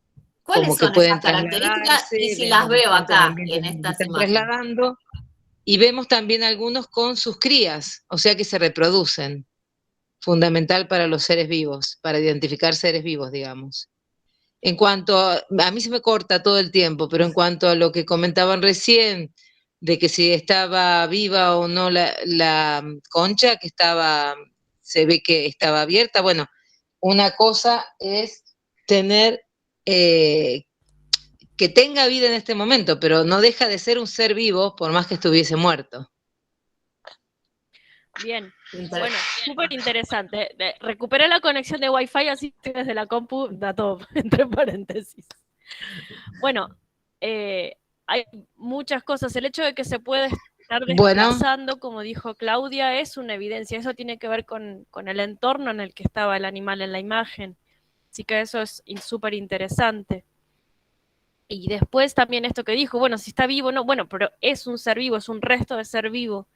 S4: ¿Cuáles
S7: como que
S4: son esas
S7: pueden
S4: características? Y
S7: trasladarse,
S4: si las
S7: vemos
S4: veo
S7: distintos
S4: acá
S7: ambientes
S4: en
S7: donde se
S4: estas
S7: están
S4: imágenes.
S7: trasladando y vemos también algunos con sus crías, o sea que se reproducen, fundamental para los seres vivos, para identificar seres vivos, digamos. En cuanto a mí se me corta todo el tiempo, pero en cuanto a lo que comentaban recién, de que si estaba viva o no la concha, se ve que estaba abierta. Bueno, una cosa es tener, que tenga vida en este momento, pero no deja de ser un ser vivo por más que estuviese muerto.
S1: Bien, bueno, súper interesante. Recuperé la conexión de Wi-Fi, así que desde la compu, dato entre paréntesis. Bueno, hay muchas cosas. El hecho de que se puede estar
S7: Bueno,
S1: desplazando, como dijo Claudia, es una evidencia. Eso tiene que ver con el entorno en el que estaba el animal en la imagen. Así que eso es súper interesante. Y después también esto que dijo, bueno, si está vivo, no, bueno, pero es un ser vivo, es un resto de ser vivo.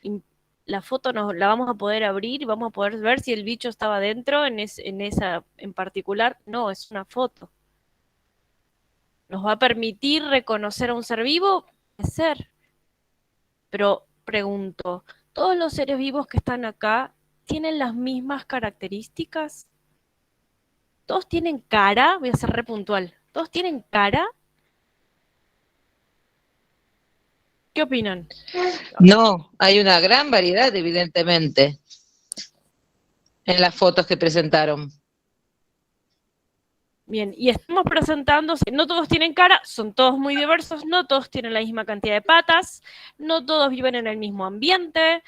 S1: Y la foto la vamos a poder abrir y vamos a poder ver si el bicho estaba dentro en esa en particular. No, es una foto. ¿Nos va a permitir reconocer a un ser vivo? Puede ser. Pero pregunto, ¿todos los seres vivos que están acá tienen las mismas características? ¿Todos tienen cara? Voy a ser re puntual. ¿Todos tienen cara? ¿Qué opinan?
S7: no, hay una gran variedad, evidentemente, en las fotos que presentaron.
S1: Bien, y estamos presentando, no todos tienen cara, son todos muy diversos, no todos tienen la misma cantidad de patas, no todos viven en el mismo ambiente,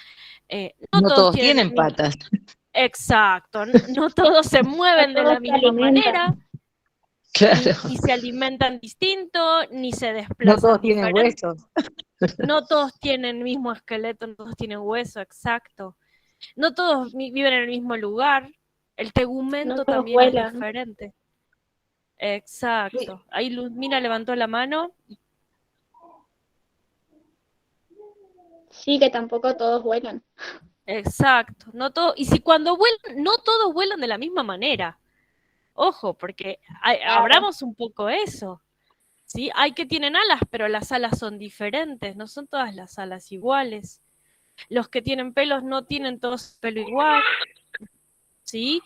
S1: no
S7: No
S1: todos
S7: todos
S1: tienen el
S7: tienen
S1: mismo...
S7: patas.
S1: Exacto, no todos se mueven de
S6: todos
S1: la
S6: se
S1: misma
S6: alimentan.
S1: manera,
S7: Claro,
S1: ni se alimentan distinto, ni se
S7: no
S1: desplazan
S7: todos tienen
S1: diferente,
S7: huesos.
S1: no todos tienen el mismo esqueleto, no todos tienen hueso, exacto, no todos viven en el mismo lugar, el tegumento
S6: No todos
S1: también es
S6: vuelan.
S1: diferente. Exacto. Ahí Luzmila levantó la mano.
S6: Sí, que tampoco todos vuelan.
S1: Exacto. No todo, y si cuando vuelan, no todos vuelan de la misma manera. Ojo, porque abramos un poco eso. ¿Sí? Hay que tienen alas, pero las alas son diferentes, no son todas las alas iguales. Los que tienen pelos no tienen todos pelo igual, ¿sí?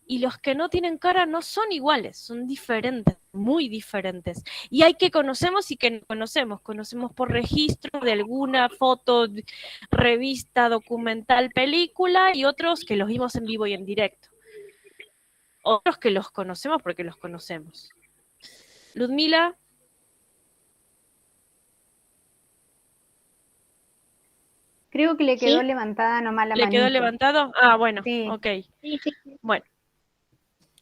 S1: Y los que no tienen cara no son iguales, son diferentes, muy diferentes. Y hay que conocemos y que no conocemos. Conocemos por registro de alguna foto, revista, documental, película, y otros que los vimos en vivo y en directo. Otros que los conocemos porque los conocemos. Ludmila.
S3: Creo que le
S6: ¿Sí?
S3: quedó levantada nomás la
S1: ¿Le
S3: manito.
S1: quedó levantado? Ah, bueno,
S3: Sí.
S1: ok.
S6: Sí, sí.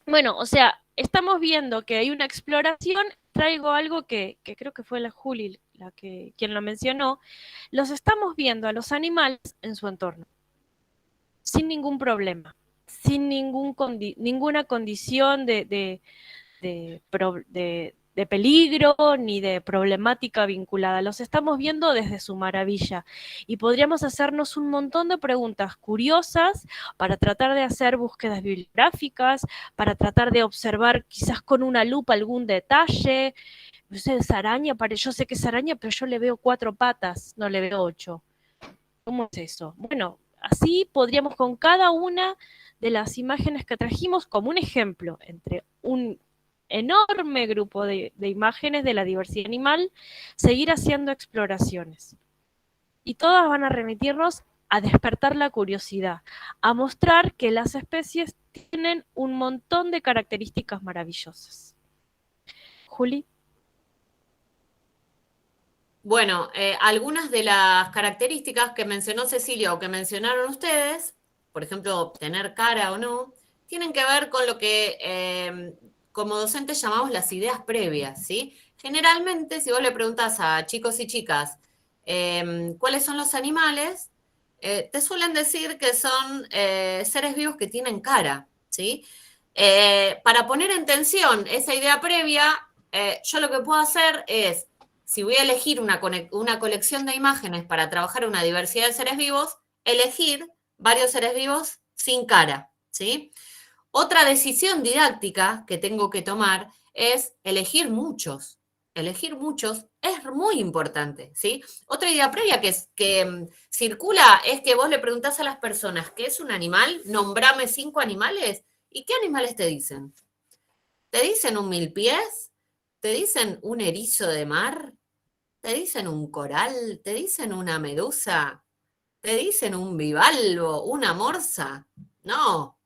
S1: Bueno, o sea, estamos viendo que hay una exploración. Traigo algo que creo que fue la Juli quien lo mencionó. Los estamos viendo a los animales en su entorno, sin ningún problema, sin ninguna condición de peligro ni de problemática vinculada. Los estamos viendo desde su maravilla y podríamos hacernos un montón de preguntas curiosas para tratar de hacer búsquedas bibliográficas, para tratar de observar quizás con una lupa algún detalle. No sé, esa araña, yo sé que es araña, pero yo le veo 4 patas, no le veo 8. ¿Cómo es eso? Bueno, así podríamos con cada una de las imágenes que trajimos como un ejemplo entre un enorme grupo de imágenes de la diversidad animal, seguir haciendo exploraciones. Y todas van a remitirnos a despertar la curiosidad, a mostrar que las especies tienen un montón de características maravillosas. Juli.
S4: Bueno, algunas de las características que mencionó Cecilia o que mencionaron ustedes, por ejemplo, tener cara o no, tienen que ver con lo que como docentes llamamos las ideas previas, ¿sí? Generalmente, si vos le preguntas a chicos y chicas cuáles son los animales, te suelen decir que son seres vivos que tienen cara, ¿sí? Para poner en tensión esa idea previa, yo lo que puedo hacer es, si voy a elegir una colección de imágenes para trabajar una diversidad de seres vivos, elegir varios seres vivos sin cara, ¿sí? Otra decisión didáctica que tengo que tomar es elegir muchos. Elegir muchos es muy importante, ¿sí? Otra idea previa que circula es que vos le preguntás a las personas qué es un animal, nombrame 5 animales, ¿y qué animales te dicen? ¿Te dicen un milpiés? ¿Te dicen un erizo de mar? ¿Te dicen un coral? ¿Te dicen una medusa? ¿Te dicen un bivalvo? ¿Una morsa? No.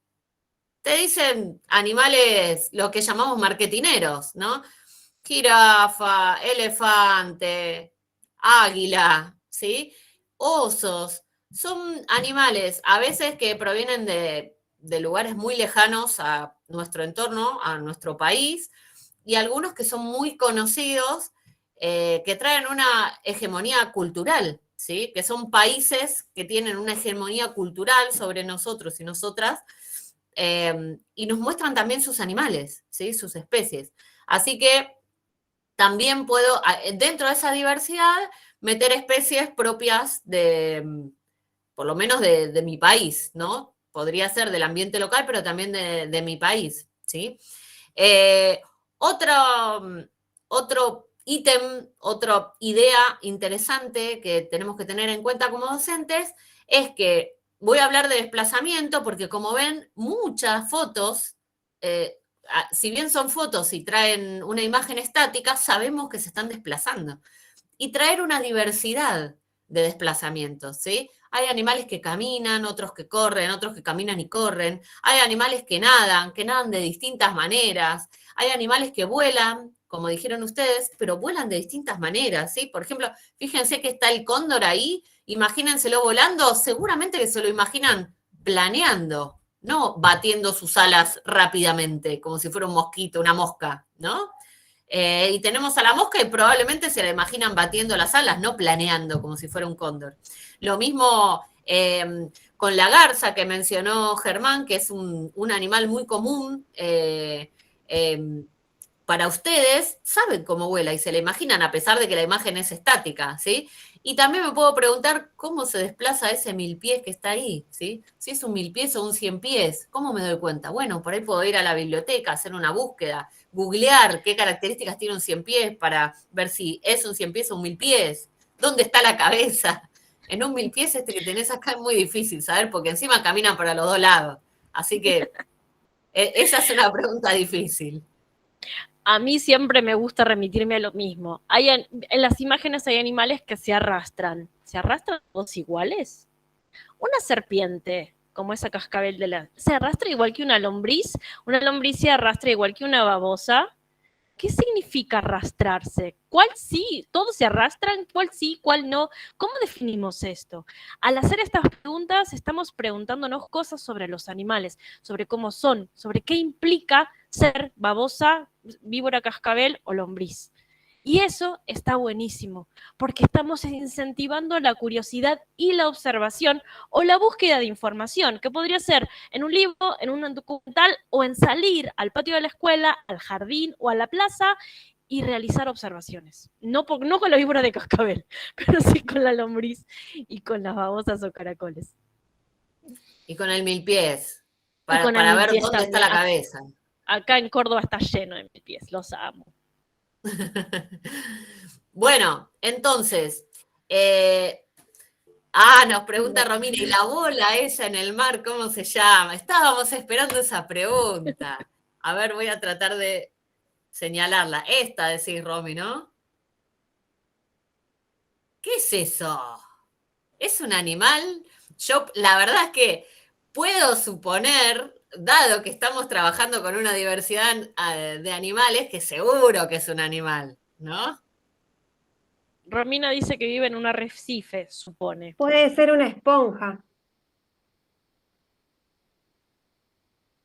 S4: Te dicen animales, lo que llamamos marketineros, ¿no? Jirafa, elefante, águila, ¿sí? Osos. Son animales a veces que provienen de lugares muy lejanos a nuestro entorno, a nuestro país, y algunos que son muy conocidos, que traen una hegemonía cultural, ¿sí? Que son países que tienen una hegemonía cultural sobre nosotros y nosotras, y nos muestran también sus animales, ¿sí? Sus especies. Así que también puedo, dentro de esa diversidad, meter especies propias por lo menos de mi país, ¿no? Podría ser del ambiente local, pero también de mi país, ¿sí? Otro ítem, otra idea interesante que tenemos que tener en cuenta como docentes es que voy a hablar de desplazamiento porque como ven, muchas fotos, si bien son fotos y traen una imagen estática, sabemos que se están desplazando. Y traer una diversidad de desplazamientos, ¿sí? Hay animales que caminan, otros que corren, otros que caminan y corren. Hay animales que nadan de distintas maneras. Hay animales que vuelan, como dijeron ustedes, pero vuelan de distintas maneras, ¿sí? Por ejemplo, fíjense que está el cóndor ahí, imagínenselo volando, seguramente que se lo imaginan planeando, no batiendo sus alas rápidamente, como si fuera un mosquito, una mosca, ¿no? Y tenemos a la mosca y probablemente se la imaginan batiendo las alas, no planeando como si fuera un cóndor. Lo mismo con la garza que mencionó Germán, que es un animal muy común para ustedes saben cómo vuela y se la imaginan a pesar de que la imagen es estática, ¿sí? Y también me puedo preguntar cómo se desplaza ese 1000 pies que está ahí, ¿sí? Si es un 1000 pies o un 100 pies, ¿cómo me doy cuenta? Bueno, por ahí puedo ir a la biblioteca, hacer una búsqueda, googlear qué características tiene un 100 pies para ver si es un 100 pies o un 1000 pies. ¿Dónde está la cabeza? En un 1000 pies que tenés acá es muy difícil saber porque encima caminan para los dos lados. Así que esa es una pregunta difícil.
S1: A mí siempre me gusta remitirme a lo mismo. En las imágenes hay animales que se arrastran. ¿Se arrastran todos iguales? Una serpiente, como esa cascabel ¿se arrastra igual que una lombriz? ¿Una lombriz se arrastra igual que una babosa? ¿Qué significa arrastrarse? ¿Cuál sí? ¿Todos se arrastran? ¿Cuál sí? ¿Cuál no? ¿Cómo definimos esto? Al hacer estas preguntas, estamos preguntándonos cosas sobre los animales, sobre cómo son, sobre qué implica ser babosa, víbora, cascabel o lombriz. Y eso está buenísimo, porque estamos incentivando la curiosidad y la observación o la búsqueda de información, que podría ser en un libro, en un documental o en salir al patio de la escuela, al jardín o a la plaza y realizar observaciones. No con la víbora de cascabel, pero sí con la lombriz y con las babosas o caracoles.
S4: Y con el 1000 pies,
S1: Y
S4: para
S1: con el
S4: ver
S1: 1000
S4: dónde está
S1: también.
S4: la cabeza.
S1: Acá en Córdoba está lleno de 1000 pies, los amo.
S4: Bueno, entonces, nos pregunta Romina, ¿y la bola esa en el mar cómo se llama? Estábamos esperando esa pregunta. A ver, voy a tratar de señalarla. Esta decís, Romy, ¿no? ¿Qué es eso? ¿Es un animal? Yo, la verdad es que puedo suponer, dado que estamos trabajando con una diversidad de animales, que seguro que es un animal, ¿no?
S1: Romina dice que vive en un arrecife, supone.
S8: Puede ser una esponja.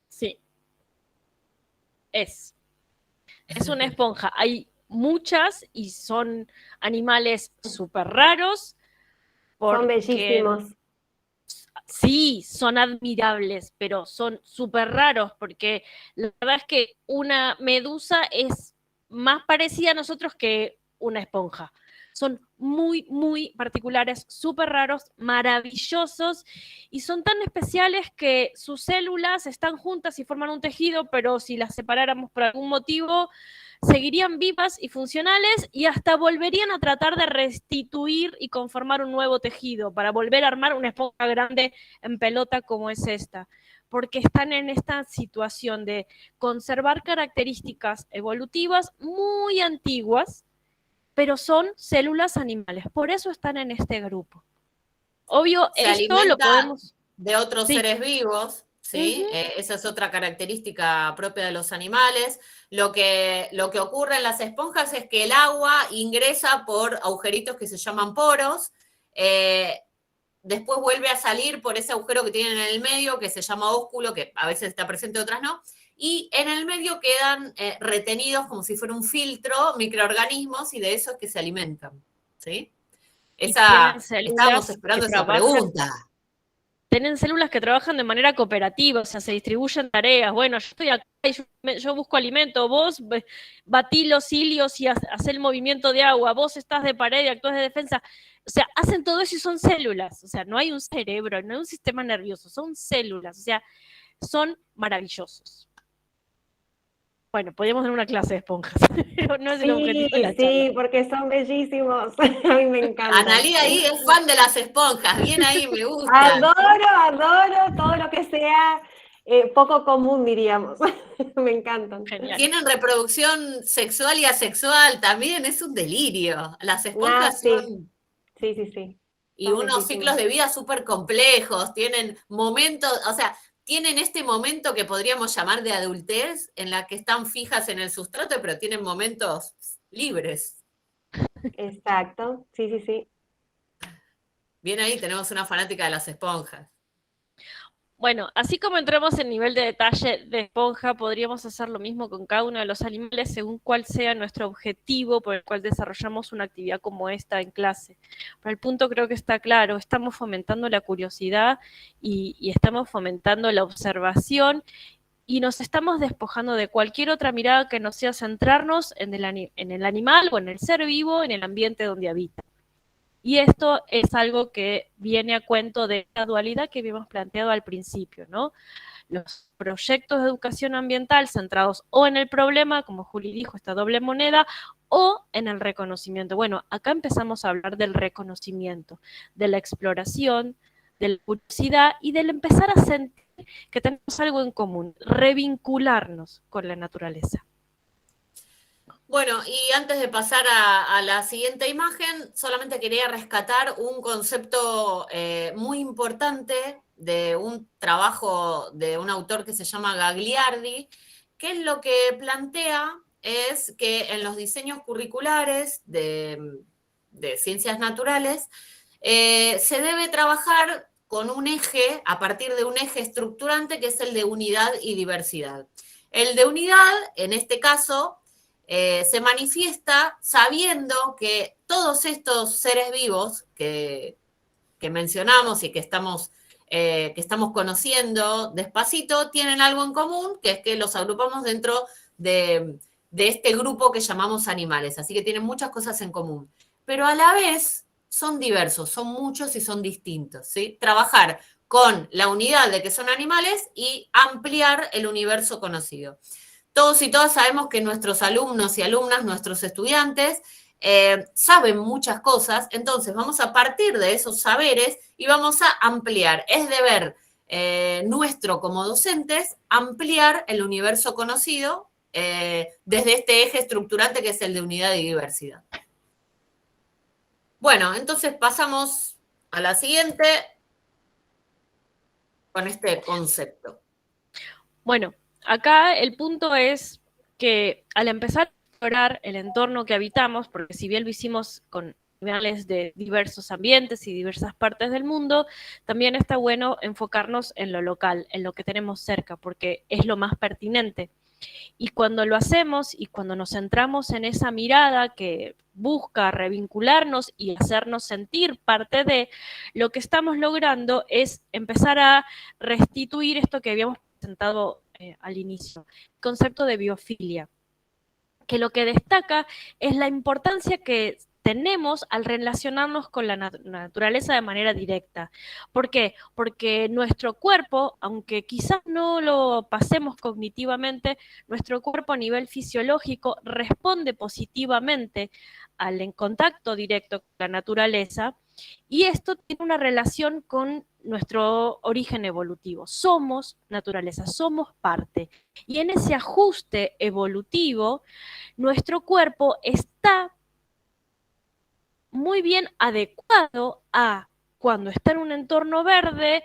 S1: Sí. Es una esponja. Hay muchas y son animales súper raros.
S8: Son bellísimos.
S1: Sí, son admirables, pero son súper raros porque la verdad es que una medusa es más parecida a nosotros que una esponja. Son muy, muy particulares, súper raros, maravillosos y son tan especiales que sus células están juntas y forman un tejido, pero si las separáramos por algún motivo, seguirían vivas y funcionales y hasta volverían a tratar de restituir y conformar un nuevo tejido para volver a armar una esponja grande en pelota como es esta, porque están en esta situación de conservar características evolutivas muy antiguas, pero son células animales, por eso están en este grupo. Obvio,
S4: Se
S1: esto lo podemos...
S4: de otros seres vivos, ¿sí? Esa es otra característica propia de los animales. Lo que ocurre en las esponjas es que el agua ingresa por agujeritos que se llaman poros, después vuelve a salir por ese agujero que tienen en el medio, que se llama ósculo, que a veces está presente, otras no, y en el medio quedan retenidos como si fuera un filtro, microorganismos, y de eso es que se alimentan, ¿sí? Estábamos esperando esa pregunta.
S1: Tienen células que trabajan de manera cooperativa, o sea, se distribuyen tareas. Bueno, yo estoy acá y yo busco alimento, vos batí los cilios y hacés el movimiento de agua, vos estás de pared y actúas de defensa. O sea, hacen todo eso y son células. O sea, no hay un cerebro, no hay un sistema nervioso, son células. O sea, son maravillosos. Bueno, podríamos tener una clase de esponjas, pero no es el objetivo de la charla.
S8: Sí, porque son bellísimos. A mí me encanta.
S4: Analía ahí es fan de las esponjas, bien ahí, me gusta.
S8: Adoro todo lo que sea poco común, diríamos. Me encantan.
S1: Genial.
S4: Tienen reproducción sexual y asexual también, es un delirio. Las esponjas son...
S8: Sí.
S4: Y
S8: son
S4: unos ciclos de vida súper complejos, tienen momentos, o sea, tienen este momento que podríamos llamar de adultez, en la que están fijas en el sustrato, pero tienen momentos libres.
S8: Exacto, sí.
S4: Bien ahí tenemos una fanática de las esponjas.
S1: Bueno, así como entramos en nivel de detalle de esponja, podríamos hacer lo mismo con cada uno de los animales según cuál sea nuestro objetivo por el cual desarrollamos una actividad como esta en clase. Pero el punto creo que está claro, estamos fomentando la curiosidad y estamos fomentando la observación y nos estamos despojando de cualquier otra mirada que no sea centrarnos en el animal o en el ser vivo, en el ambiente donde habita. Y esto es algo que viene a cuento de la dualidad que habíamos planteado al principio, ¿no? Los proyectos de educación ambiental centrados o en el problema, como Juli dijo, esta doble moneda, o en el reconocimiento. Bueno, acá empezamos a hablar del reconocimiento, de la exploración, de la curiosidad y del empezar a sentir que tenemos algo en común, revincularnos con la naturaleza.
S4: Bueno, y antes de pasar a la siguiente imagen, solamente quería rescatar un concepto muy importante de un trabajo de un autor que se llama Gagliardi, que es lo que plantea es que en los diseños curriculares de ciencias naturales se debe trabajar con un eje, a partir de un eje estructurante que es el de unidad y diversidad. El de unidad, en este caso, se manifiesta sabiendo que todos estos seres vivos que mencionamos y que estamos conociendo despacito tienen algo en común, que es que los agrupamos dentro de este grupo que llamamos animales, así que tienen muchas cosas en común, pero a la vez son diversos, son muchos y son distintos, ¿sí? Trabajar con la unidad de que son animales y ampliar el universo conocido. Todos y todas sabemos que nuestros alumnos y alumnas, nuestros estudiantes, saben muchas cosas, entonces vamos a partir de esos saberes y vamos a ampliar. Es deber nuestro como docentes ampliar el universo conocido desde este eje estructurante que es el de unidad y diversidad. Bueno, entonces pasamos a la siguiente con este concepto.
S1: Bueno, acá el punto es que al empezar a explorar el entorno que habitamos, porque si bien lo hicimos con animales de diversos ambientes y diversas partes del mundo, también está bueno enfocarnos en lo local, en lo que tenemos cerca, porque es lo más pertinente. Y cuando lo hacemos y cuando nos centramos en esa mirada que busca revincularnos y hacernos sentir parte de, lo que estamos logrando es empezar a restituir esto que habíamos presentado al inicio, el concepto de biofilia, que lo que destaca es la importancia que tenemos al relacionarnos con la naturaleza de manera directa. ¿Por qué? Porque nuestro cuerpo, aunque quizás no lo pasemos cognitivamente, nuestro cuerpo a nivel fisiológico responde positivamente al contacto directo con la naturaleza, y esto tiene una relación con nuestro origen evolutivo. Somos naturaleza, somos parte. Y en ese ajuste evolutivo, nuestro cuerpo está muy bien adecuado a, cuando está en un entorno verde,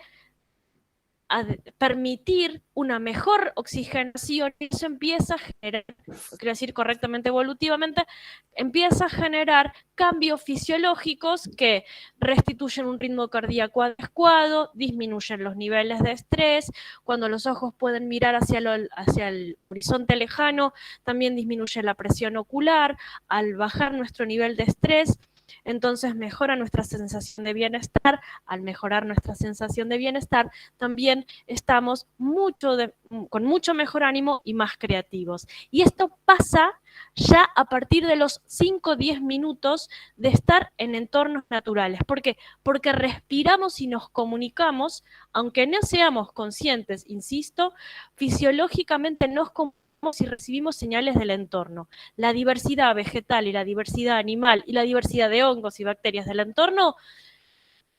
S1: a permitir una mejor oxigenación, y eso empieza a generar, lo quiero decir correctamente evolutivamente, empieza a generar cambios fisiológicos que restituyen un ritmo cardíaco adecuado, disminuyen los niveles de estrés, cuando los ojos pueden mirar hacia el horizonte lejano, también disminuye la presión ocular, al bajar nuestro nivel de estrés, entonces mejora nuestra sensación de bienestar. Al mejorar nuestra sensación de bienestar, también estamos con mucho mejor ánimo y más creativos. Y esto pasa ya a partir de los 5 o 10 minutos de estar en entornos naturales. ¿Por qué? Porque respiramos y nos comunicamos, aunque no seamos conscientes, insisto, fisiológicamente nos comunicamos y recibimos señales del entorno. La diversidad vegetal y la diversidad animal y la diversidad de hongos y bacterias del entorno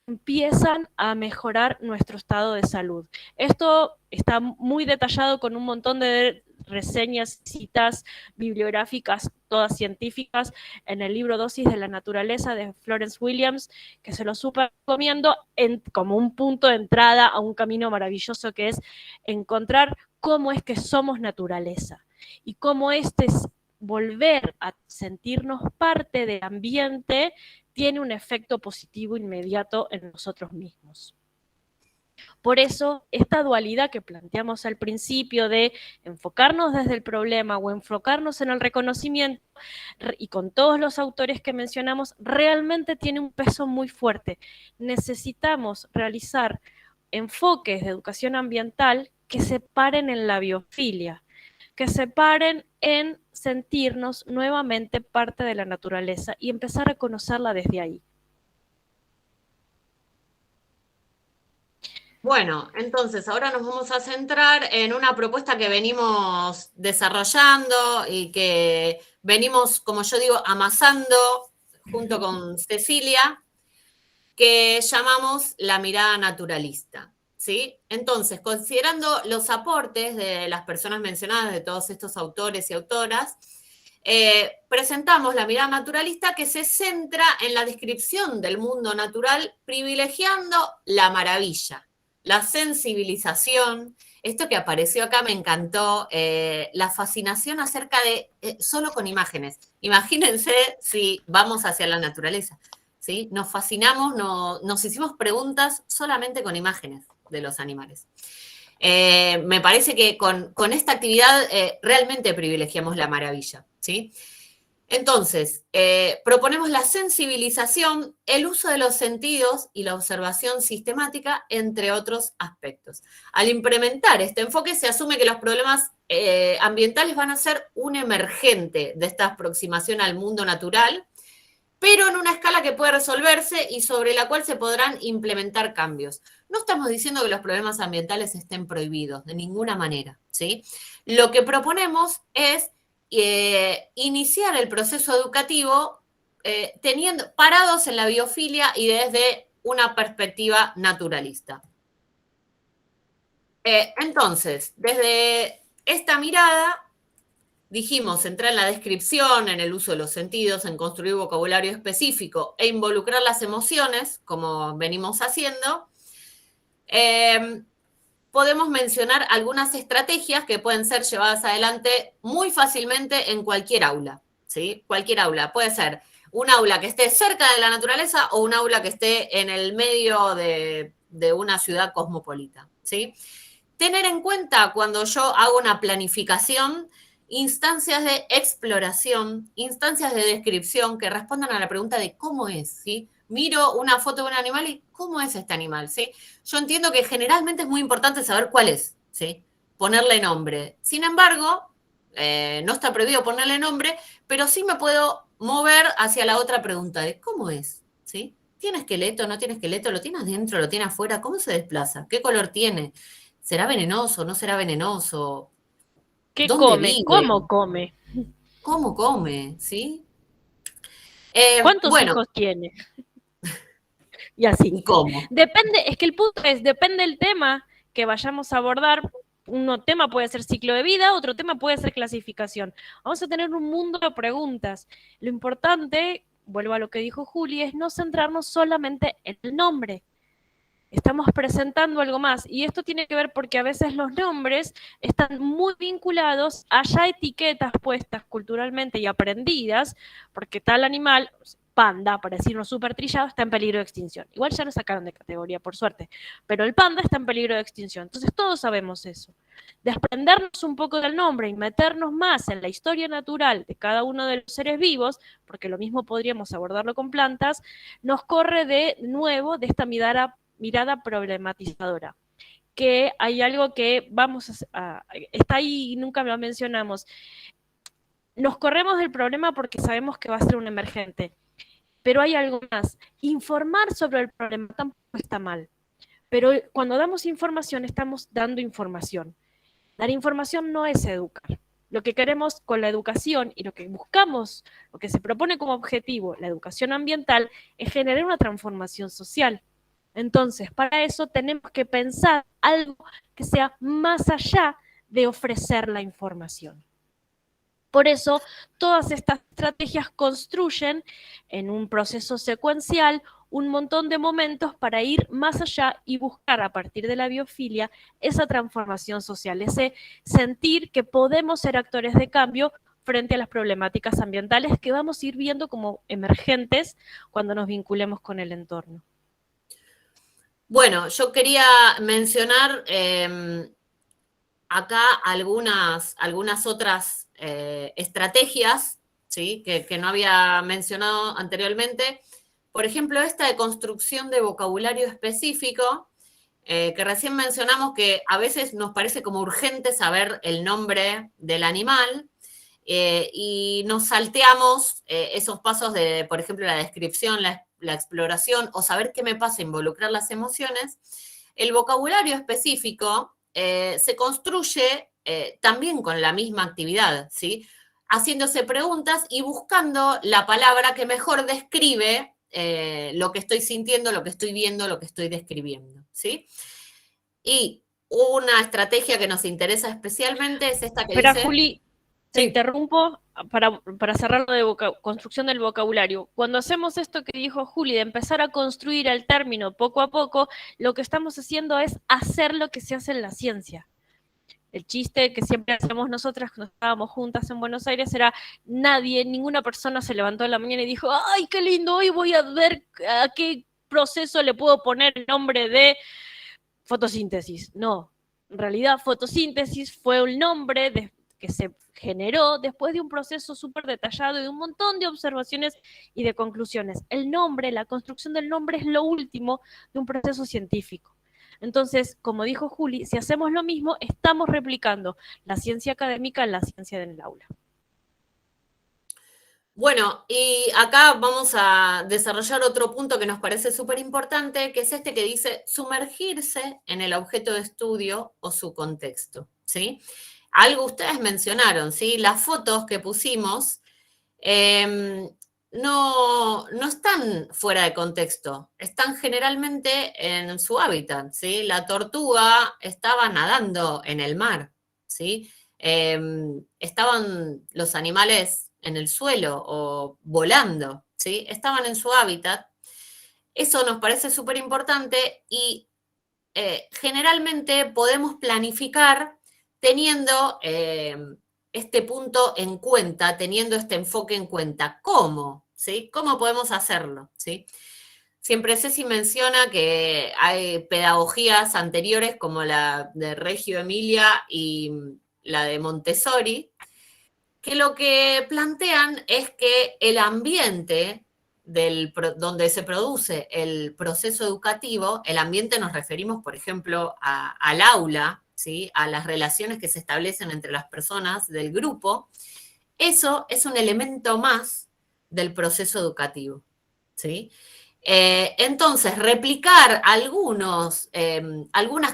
S1: empiezan a mejorar nuestro estado de salud. Esto está muy detallado con un montón de reseñas, citas bibliográficas, todas científicas, en el libro Dosis de la Naturaleza de Florence Williams, que se lo súper recomiendo como un punto de entrada a un camino maravilloso que es encontrar cómo es que somos naturaleza y cómo volver a sentirnos parte del ambiente tiene un efecto positivo inmediato en nosotros mismos. Por eso, esta dualidad que planteamos al principio de enfocarnos desde el problema o enfocarnos en el reconocimiento, y con todos los autores que mencionamos, realmente tiene un peso muy fuerte. Necesitamos realizar enfoques de educación ambiental que se paren en la biofilia, que se paren en sentirnos nuevamente parte de la naturaleza y empezar a conocerla desde ahí.
S4: Bueno, entonces ahora nos vamos a centrar en una propuesta que venimos desarrollando y que venimos, como yo digo, amasando junto con Cecilia, que llamamos la mirada naturalista, ¿sí? Entonces, considerando los aportes de las personas mencionadas, de todos estos autores y autoras, presentamos la mirada naturalista que se centra en la descripción del mundo natural, privilegiando la maravilla, la sensibilización. Esto que apareció acá me encantó, la fascinación acerca de, solo con imágenes. Imagínense si vamos hacia la naturaleza, ¿sí? Nos fascinamos, nos hicimos preguntas solamente con imágenes de los animales. Me parece que con esta actividad realmente privilegiamos la maravilla, ¿sí? Entonces, proponemos la sensibilización, el uso de los sentidos y la observación sistemática, entre otros aspectos. Al implementar este enfoque, se asume que los problemas ambientales van a ser un emergente de esta aproximación al mundo natural, pero en una escala que puede resolverse y sobre la cual se podrán implementar cambios. No estamos diciendo que los problemas ambientales estén prohibidos, de ninguna manera, ¿sí? Lo que proponemos es iniciar el proceso educativo parados en la biofilia y desde una perspectiva naturalista. Entonces, desde esta mirada, dijimos, centrar en la descripción, en el uso de los sentidos, en construir vocabulario específico e involucrar las emociones, como venimos haciendo. Podemos mencionar algunas estrategias que pueden ser llevadas adelante muy fácilmente en cualquier aula, ¿sí? Cualquier aula. Puede ser un aula que esté cerca de la naturaleza o un aula que esté en el medio de una ciudad cosmopolita, ¿sí? Tener en cuenta cuando yo hago una planificación, instancias de exploración, instancias de descripción que respondan a la pregunta de cómo es, ¿sí? Miro una foto de un animal y ¿cómo es este animal? ¿Sí? Yo entiendo que generalmente es muy importante saber cuál es, ¿sí? Ponerle nombre. Sin embargo, no está prohibido ponerle nombre, pero sí me puedo mover hacia la otra pregunta de ¿cómo es? ¿Sí? ¿Tiene esqueleto? ¿No tiene esqueleto? ¿Lo tiene adentro? ¿Lo tiene afuera? ¿Cómo se desplaza? ¿Qué color tiene? ¿Será venenoso? ¿No será venenoso?
S1: ¿Qué
S4: ¿Dónde
S1: come?
S4: vive?
S1: ¿Cómo come?
S4: ¿Cómo come? ¿Sí?
S1: ¿Cuántos
S4: Bueno,
S1: hijos tiene? Y así.
S4: ¿y cómo?
S1: Depende, es que el punto es, depende del tema que vayamos a abordar. Un tema puede ser ciclo de vida, otro tema puede ser clasificación. Vamos a tener un mundo de preguntas. Lo importante, vuelvo a lo que dijo Juli, es no centrarnos solamente en el nombre. Estamos presentando algo más. Y esto tiene que ver porque a veces los nombres están muy vinculados a ya etiquetas puestas culturalmente y aprendidas, porque tal animal, panda, para decirlo súper trillado, está en peligro de extinción. Igual ya lo sacaron de categoría, por suerte, pero el panda está en peligro de extinción. Entonces todos sabemos eso. Desprendernos un poco del nombre y meternos más en la historia natural de cada uno de los seres vivos, porque lo mismo podríamos abordarlo con plantas, nos corre de nuevo de esta mirada problematizadora, que hay algo que está ahí y nunca lo mencionamos. Nos corremos del problema porque sabemos que va a ser un emergente, pero hay algo más. Informar sobre el problema tampoco está mal, pero cuando damos información estamos dando información. Dar información no es educar. Lo que queremos con la educación y lo que buscamos, lo que se propone como objetivo, la educación ambiental, es generar una transformación social. Entonces, para eso tenemos que pensar algo que sea más allá de ofrecer la información. Por eso, todas estas estrategias construyen en un proceso secuencial un montón de momentos para ir más allá y buscar a partir de la biofilia esa transformación social, ese sentir que podemos ser actores de cambio frente a las problemáticas ambientales que vamos a ir viendo como emergentes cuando nos vinculemos con el entorno.
S4: Bueno, yo quería mencionar acá algunas otras estrategias, ¿sí? que no había mencionado anteriormente. Por ejemplo, esta de construcción de vocabulario específico, que recién mencionamos que a veces nos parece como urgente saber el nombre del animal, y nos salteamos esos pasos de, por ejemplo, la descripción, la exploración, o saber qué me pasa, involucrar las emociones. El vocabulario específico se construye también con la misma actividad, ¿sí? Haciéndose preguntas y buscando la palabra que mejor describe lo que estoy sintiendo, lo que estoy viendo, lo que estoy describiendo, ¿sí? Y una estrategia que nos interesa especialmente es esta que
S1: Espera,
S4: dice...
S1: Juli, te
S4: Sí.
S1: interrumpo para cerrar lo de construcción del vocabulario. Cuando hacemos esto que dijo Juli, de empezar a construir el término poco a poco, lo que estamos haciendo es hacer lo que se hace en la ciencia. El chiste que siempre hacemos nosotras cuando estábamos juntas en Buenos Aires era ninguna persona se levantó en la mañana y dijo, ¡ay, qué lindo! Hoy voy a ver a qué proceso le puedo poner el nombre de fotosíntesis. No, en realidad fotosíntesis fue un nombre que se generó después de un proceso súper detallado y de un montón de observaciones y de conclusiones. El nombre, la construcción del nombre es lo último de un proceso científico. Entonces, como dijo Juli, si hacemos lo mismo, estamos replicando la ciencia académica en la ciencia en el aula.
S4: Bueno, y acá vamos a desarrollar otro punto que nos parece súper importante, que es este que dice sumergirse en el objeto de estudio o su contexto, ¿sí? Algo ustedes mencionaron, ¿sí? Las fotos que pusimos no están fuera de contexto, están generalmente en su hábitat, ¿sí? La tortuga estaba nadando en el mar, ¿sí? Estaban los animales en el suelo o volando, ¿sí? Estaban en su hábitat. Eso nos parece súper importante y generalmente podemos planificar teniendo este punto en cuenta, teniendo este enfoque en cuenta. ¿Cómo? ¿Sí? ¿Cómo podemos hacerlo? ¿Sí? Siempre Ceci menciona que hay pedagogías anteriores como la de Reggio Emilia y la de Montessori, que lo que plantean es que el ambiente donde se produce el proceso educativo, el ambiente nos referimos, por ejemplo, al aula, ¿sí? A las relaciones que se establecen entre las personas del grupo, eso es un elemento más del proceso educativo, ¿sí? Entonces, replicar algunas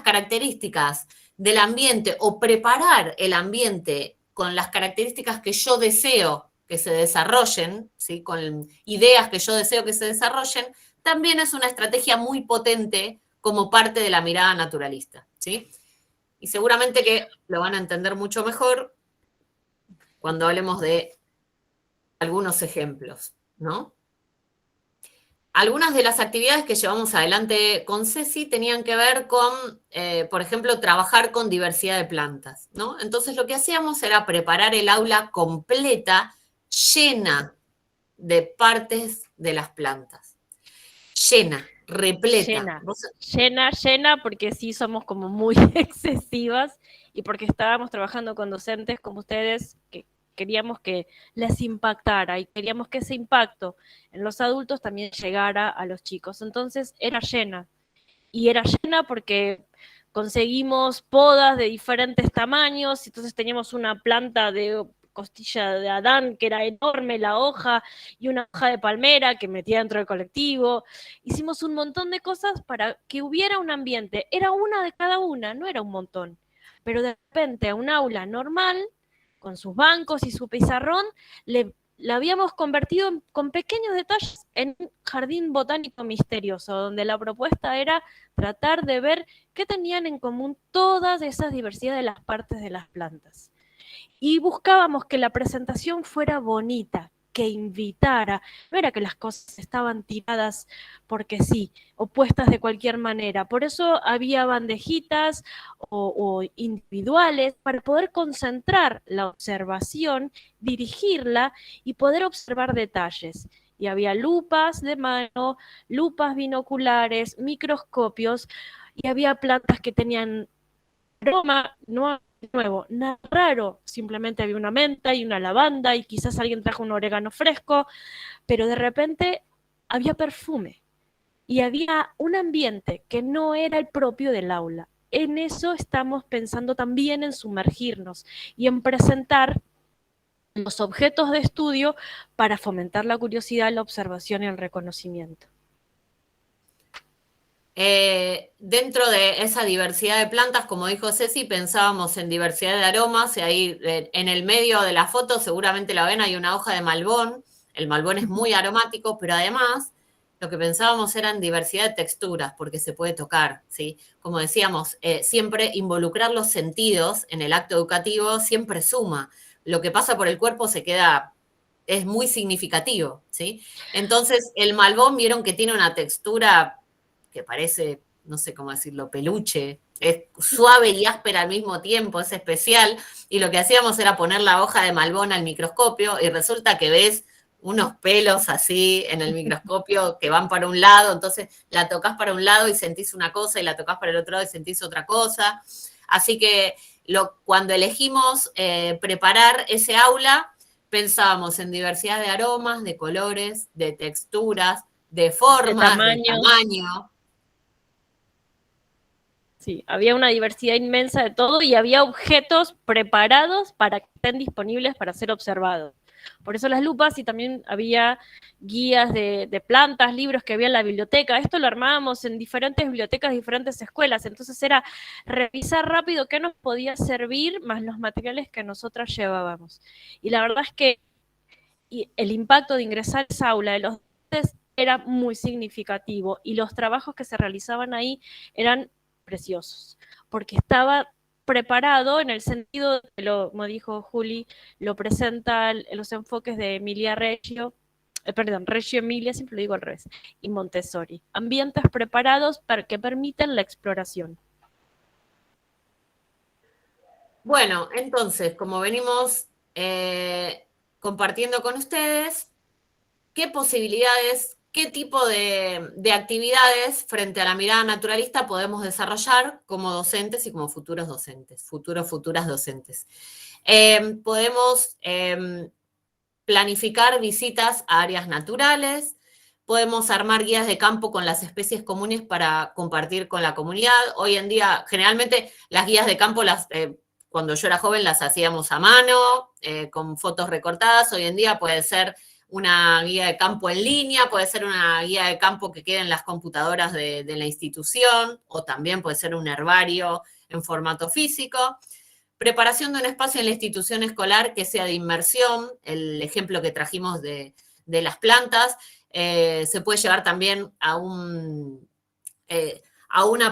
S4: características del ambiente o preparar el ambiente con las características que yo deseo que se desarrollen, ¿sí? Con ideas que yo deseo que se desarrollen, también es una estrategia muy potente como parte de la mirada naturalista, ¿sí? Y seguramente que lo van a entender mucho mejor cuando hablemos de algunos ejemplos, ¿no? Algunas de las actividades que llevamos adelante con Ceci tenían que ver con, por ejemplo, trabajar con diversidad de plantas, ¿no? Entonces lo que hacíamos era preparar el aula completa, llena de partes de las plantas. Llena, repleta.
S1: Llena, porque sí somos como muy excesivas y porque estábamos trabajando con docentes como ustedes que queríamos que les impactara y queríamos que ese impacto en los adultos también llegara a los chicos. Entonces era llena. Y era llena porque conseguimos podas de diferentes tamaños, entonces teníamos una planta de costilla de Adán que era enorme la hoja y una hoja de palmera que metía dentro del colectivo. Hicimos un montón de cosas para que hubiera un ambiente. Era una de cada una, no era un montón. Pero de repente a un aula normal, con sus bancos y su pizarrón, la habíamos convertido con pequeños detalles en un jardín botánico misterioso, donde la propuesta era tratar de ver qué tenían en común todas esas diversidades de las partes de las plantas. Y buscábamos que la presentación fuera bonita, que invitara, no era que las cosas estaban tiradas porque sí, o puestas de cualquier manera. Por eso había bandejitas o individuales para poder concentrar la observación, dirigirla y poder observar detalles. Y había lupas de mano, lupas binoculares, microscopios, y había plantas que tenían aroma, no nuevo, nada raro, simplemente había una menta y una lavanda y quizás alguien trajo un orégano fresco, pero de repente había perfume y había un ambiente que no era el propio del aula. En eso estamos pensando también en sumergirnos y en presentar los objetos de estudio para fomentar la curiosidad, la observación y el reconocimiento.
S4: Dentro de esa diversidad de plantas, como dijo Ceci, pensábamos en diversidad de aromas, y ahí en el medio de la foto, seguramente la ven, hay una hoja de malbón. El malbón es muy aromático, pero además lo que pensábamos era en diversidad de texturas, porque se puede tocar, ¿sí? Como decíamos, siempre involucrar los sentidos en el acto educativo siempre suma. Lo que pasa por el cuerpo es muy significativo, ¿sí? Entonces, el malbón, vieron que tiene una textura que parece, no sé cómo decirlo, peluche, es suave y áspera al mismo tiempo, es especial, y lo que hacíamos era poner la hoja de malbón al microscopio, y resulta que ves unos pelos así en el microscopio que van para un lado, entonces la tocas para un lado y sentís una cosa, y la tocas para el otro lado y sentís otra cosa. Así que cuando elegimos preparar ese aula, pensábamos en diversidad de aromas, de colores, de texturas, de formas, de tamaño.
S1: Sí, había una diversidad inmensa de todo y había objetos preparados para que estén disponibles para ser observados. Por eso las lupas, y también había guías de plantas, libros que había en la biblioteca. Esto lo armábamos en diferentes bibliotecas, diferentes escuelas. Entonces era revisar rápido qué nos podía servir, más los materiales que nosotras llevábamos. Y la verdad es que el impacto de ingresar a esa aula de los docentes era muy significativo, y los trabajos que se realizaban ahí eran preciosos, porque estaba preparado en el sentido, como dijo Juli, lo presenta los enfoques de Emilia Reggio, Reggio Emilia, siempre lo digo al revés, y Montessori. Ambientes preparados para que permitan la exploración.
S4: Bueno, entonces, como venimos compartiendo con ustedes, ¿qué posibilidades, qué tipo de actividades frente a la mirada naturalista podemos desarrollar como docentes y como futuras docentes? Podemos planificar visitas a áreas naturales, podemos armar guías de campo con las especies comunes para compartir con la comunidad. Hoy en día, generalmente, las guías de campo, cuando yo era joven, las hacíamos a mano, con fotos recortadas. Hoy en día puede ser una guía de campo en línea, puede ser una guía de campo que quede en las computadoras de la institución, o también puede ser un herbario en formato físico. Preparación de un espacio en la institución escolar que sea de inmersión, el ejemplo que trajimos de las plantas, se puede llevar también a una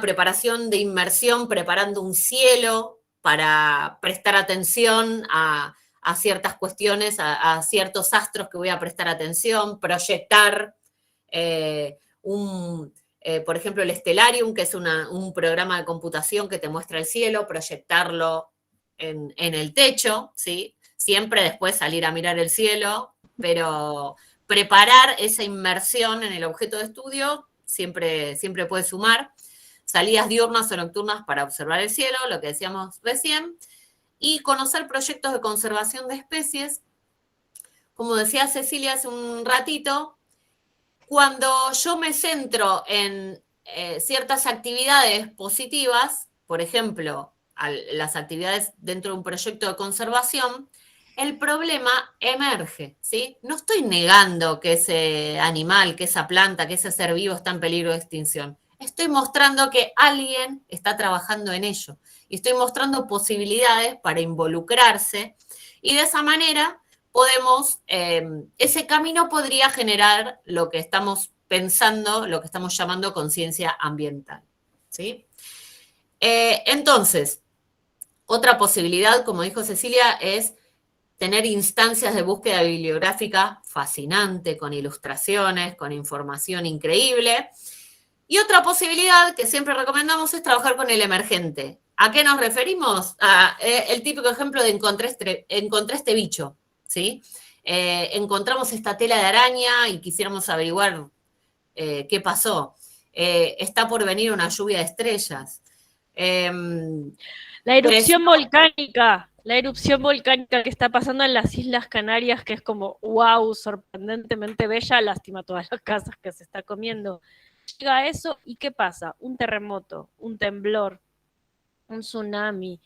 S4: preparación de inmersión, preparando un cielo para prestar atención a ciertas cuestiones, a ciertos astros que voy a prestar atención, proyectar por ejemplo, el Stellarium, que es un programa de computación que te muestra el cielo, proyectarlo en el techo, ¿sí? Siempre después salir a mirar el cielo, pero preparar esa inmersión en el objeto de estudio siempre puede sumar. Salidas diurnas o nocturnas para observar el cielo, lo que decíamos recién, y conocer proyectos de conservación de especies. Como decía Cecilia hace un ratito, cuando yo me centro en ciertas actividades positivas, por ejemplo, las actividades dentro de un proyecto de conservación, el problema emerge, ¿sí? No estoy negando que ese animal, que esa planta, que ese ser vivo está en peligro de extinción. Estoy mostrando que alguien está trabajando en ello. Y estoy mostrando posibilidades para involucrarse. Y de esa manera ese camino podría generar lo que estamos pensando, lo que estamos llamando conciencia ambiental, ¿sí? Entonces, otra posibilidad, como dijo Cecilia, es tener instancias de búsqueda bibliográfica fascinante, con ilustraciones, con información increíble. Y otra posibilidad que siempre recomendamos es trabajar con el emergente. ¿A qué nos referimos? El típico ejemplo de encontré este bicho, ¿sí? Encontramos esta tela de araña y quisiéramos averiguar qué pasó. Está por venir una lluvia de estrellas.
S1: La erupción volcánica que está pasando en las Islas Canarias, que es como, wow, sorprendentemente bella, lástima todas las casas que se está comiendo. llega a eso y ¿qué pasa? Un terremoto, un temblor, un tsunami,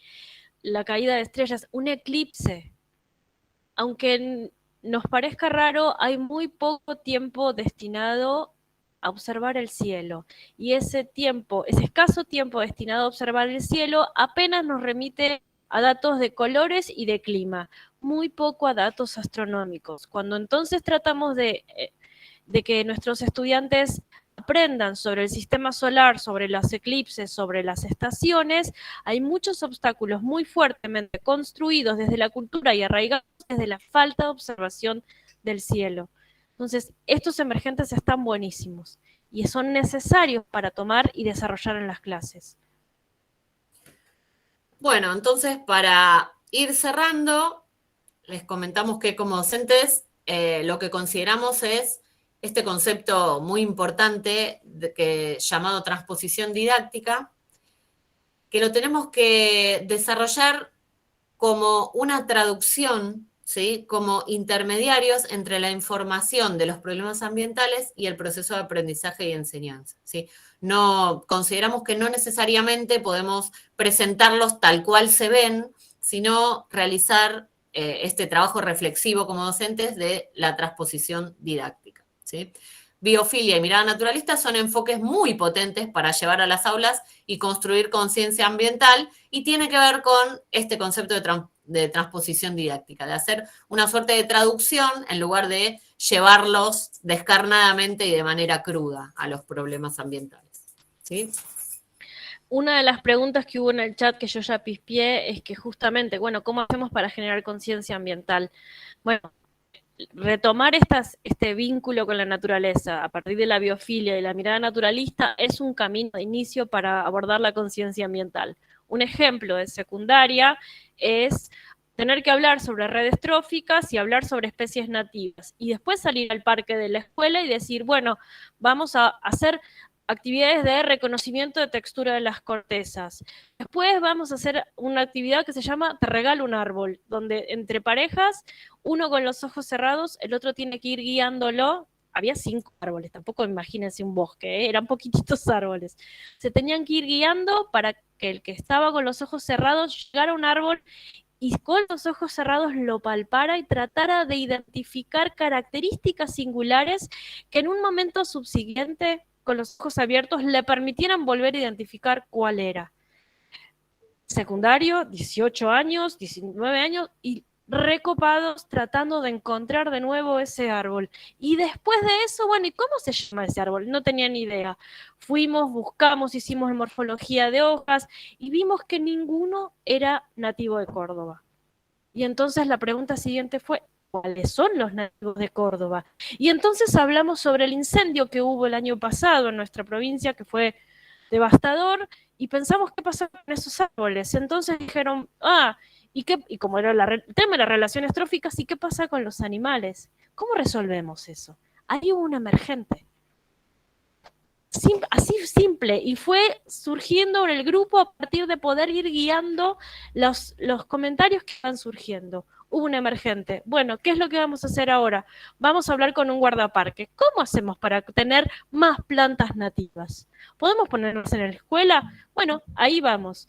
S1: la caída de estrellas, un eclipse. Aunque nos parezca raro, hay muy poco tiempo destinado a observar el cielo. Y ese tiempo, ese escaso tiempo destinado a observar el cielo, apenas nos remite a datos de colores y de clima, muy poco a datos astronómicos. Cuando entonces tratamos de que nuestros estudiantes aprendan sobre el sistema solar, sobre los eclipses, sobre las estaciones, hay muchos obstáculos muy fuertemente construidos desde la cultura y arraigados desde la falta de observación del cielo. Entonces, estos emergentes están buenísimos y son necesarios para tomar y desarrollar en las clases.
S4: Bueno, entonces para ir cerrando, les comentamos que como docentes lo que consideramos es este concepto muy importante llamado transposición didáctica, que lo tenemos que desarrollar como una traducción, ¿sí? Como intermediarios entre la información de los problemas ambientales y el proceso de aprendizaje y enseñanza, ¿sí? No, consideramos que no necesariamente podemos presentarlos tal cual se ven, sino realizar este trabajo reflexivo como docentes de la transposición didáctica, ¿sí? Biofilia y mirada naturalista son enfoques muy potentes para llevar a las aulas y construir conciencia ambiental, y tiene que ver con este concepto de transposición didáctica, de hacer una suerte de traducción en lugar de llevarlos descarnadamente y de manera cruda a los problemas ambientales, ¿sí?
S1: Una de las preguntas que hubo en el chat que yo ya pispié es que justamente, bueno, ¿cómo hacemos para generar conciencia ambiental? Bueno, retomar este vínculo con la naturaleza a partir de la biofilia y la mirada naturalista es un camino de inicio para abordar la conciencia ambiental. Un ejemplo de secundaria es tener que hablar sobre redes tróficas y hablar sobre especies nativas, y después salir al parque de la escuela y decir, bueno, vamos a hacer actividades de reconocimiento de textura de las cortezas. Después vamos a hacer una actividad que se llama Te regalo un árbol, donde entre parejas, uno con los ojos cerrados, el otro tiene que ir guiándolo. Había 5 árboles, tampoco imagínense un bosque, eran poquititos árboles. Se tenían que ir guiando para que el que estaba con los ojos cerrados llegara a un árbol y con los ojos cerrados lo palpara y tratara de identificar características singulares que en un momento subsiguiente, con los ojos abiertos, le permitieran volver a identificar cuál era. Secundario, 18 años, 19 años, y recopados tratando de encontrar de nuevo ese árbol. Y después de eso, bueno, ¿y cómo se llama ese árbol? No tenía ni idea. Fuimos, buscamos, hicimos morfología de hojas y vimos que ninguno era nativo de Córdoba. Y entonces la pregunta siguiente fue, ¿cuáles son los nativos de Córdoba? Y entonces hablamos sobre el incendio que hubo el año pasado en nuestra provincia, que fue devastador, y pensamos qué pasó con esos árboles. Entonces dijeron, y como era el tema de las relaciones tróficas, ¿y qué pasa con los animales? ¿Cómo resolvemos eso? Ahí hubo un emergente. Así simple, y fue surgiendo en el grupo a partir de poder ir guiando los comentarios que van surgiendo. Hubo un emergente. Bueno, ¿qué es lo que vamos a hacer ahora? Vamos a hablar con un guardaparque. ¿Cómo hacemos para tener más plantas nativas? ¿Podemos ponernos en la escuela? Bueno, ahí vamos.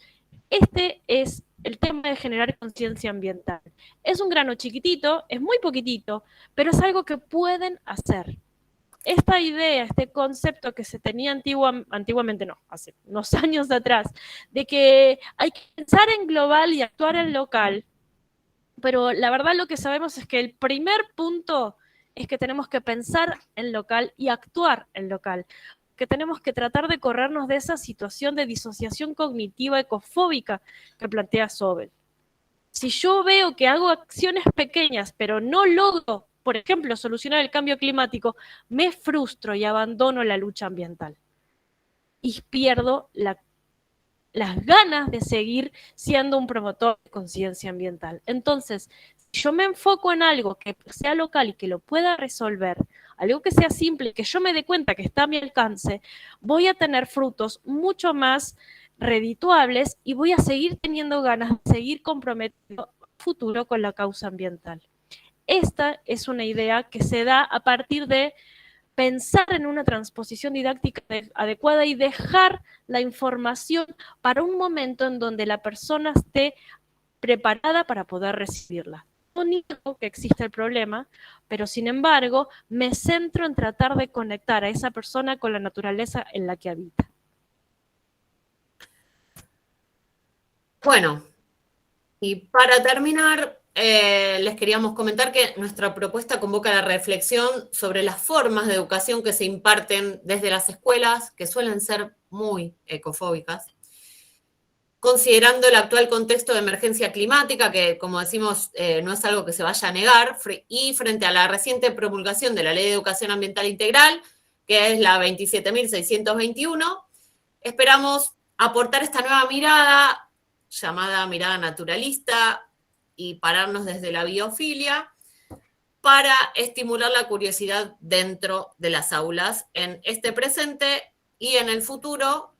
S1: Este es el tema de generar conciencia ambiental. Es un grano chiquitito, es muy poquitito, pero es algo que pueden hacer. Esta idea, este concepto que se tenía antiguamente, no, hace unos años atrás, de que hay que pensar en global y actuar en local, pero la verdad lo que sabemos es que el primer punto es que tenemos que pensar en local y actuar en local, que tenemos que tratar de corrernos de esa situación de disociación cognitiva ecofóbica que plantea Sobel. Si yo veo que hago acciones pequeñas, pero no logro, por ejemplo, solucionar el cambio climático, me frustro y abandono la lucha ambiental. Y pierdo las ganas de seguir siendo un promotor de conciencia ambiental. Entonces, si yo me enfoco en algo que sea local y que lo pueda resolver, algo que sea simple, que yo me dé cuenta que está a mi alcance, voy a tener frutos mucho más redituables y voy a seguir teniendo ganas de seguir comprometiendo futuro con la causa ambiental. Esta es una idea que se da a partir de pensar en una transposición didáctica adecuada y dejar la información para un momento en donde la persona esté preparada para poder recibirla. No niego que existe el problema, pero sin embargo me centro en tratar de conectar a esa persona con la naturaleza en la que habita.
S4: Bueno, y para terminar, les queríamos comentar que nuestra propuesta convoca la reflexión sobre las formas de educación que se imparten desde las escuelas, que suelen ser muy ecofóbicas, considerando el actual contexto de emergencia climática, que como decimos no es algo que se vaya a negar, y frente a la reciente promulgación de la Ley de Educación Ambiental Integral, que es la 27.621, esperamos aportar esta nueva mirada, llamada mirada naturalista, y pararnos desde la biofilia, para estimular la curiosidad dentro de las aulas, en este presente y en el futuro,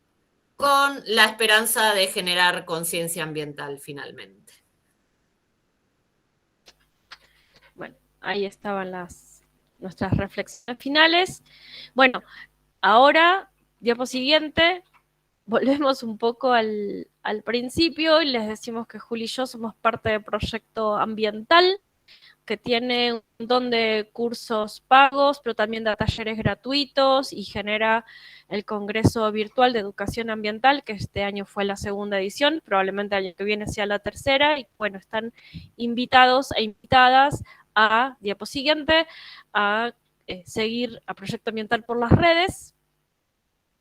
S4: con la esperanza de generar conciencia ambiental finalmente.
S1: Bueno, ahí estaban nuestras reflexiones finales. Bueno, ahora, diapo siguiente, volvemos un poco al principio y les decimos que Juli y yo somos parte del proyecto ambiental, que tiene un montón de cursos pagos, pero también da talleres gratuitos y genera el Congreso Virtual de Educación Ambiental, que este año fue la segunda edición, probablemente el año que viene sea la tercera, y bueno, están invitados e invitadas a, diapo siguiente, a seguir a Proyecto Ambiental por las redes.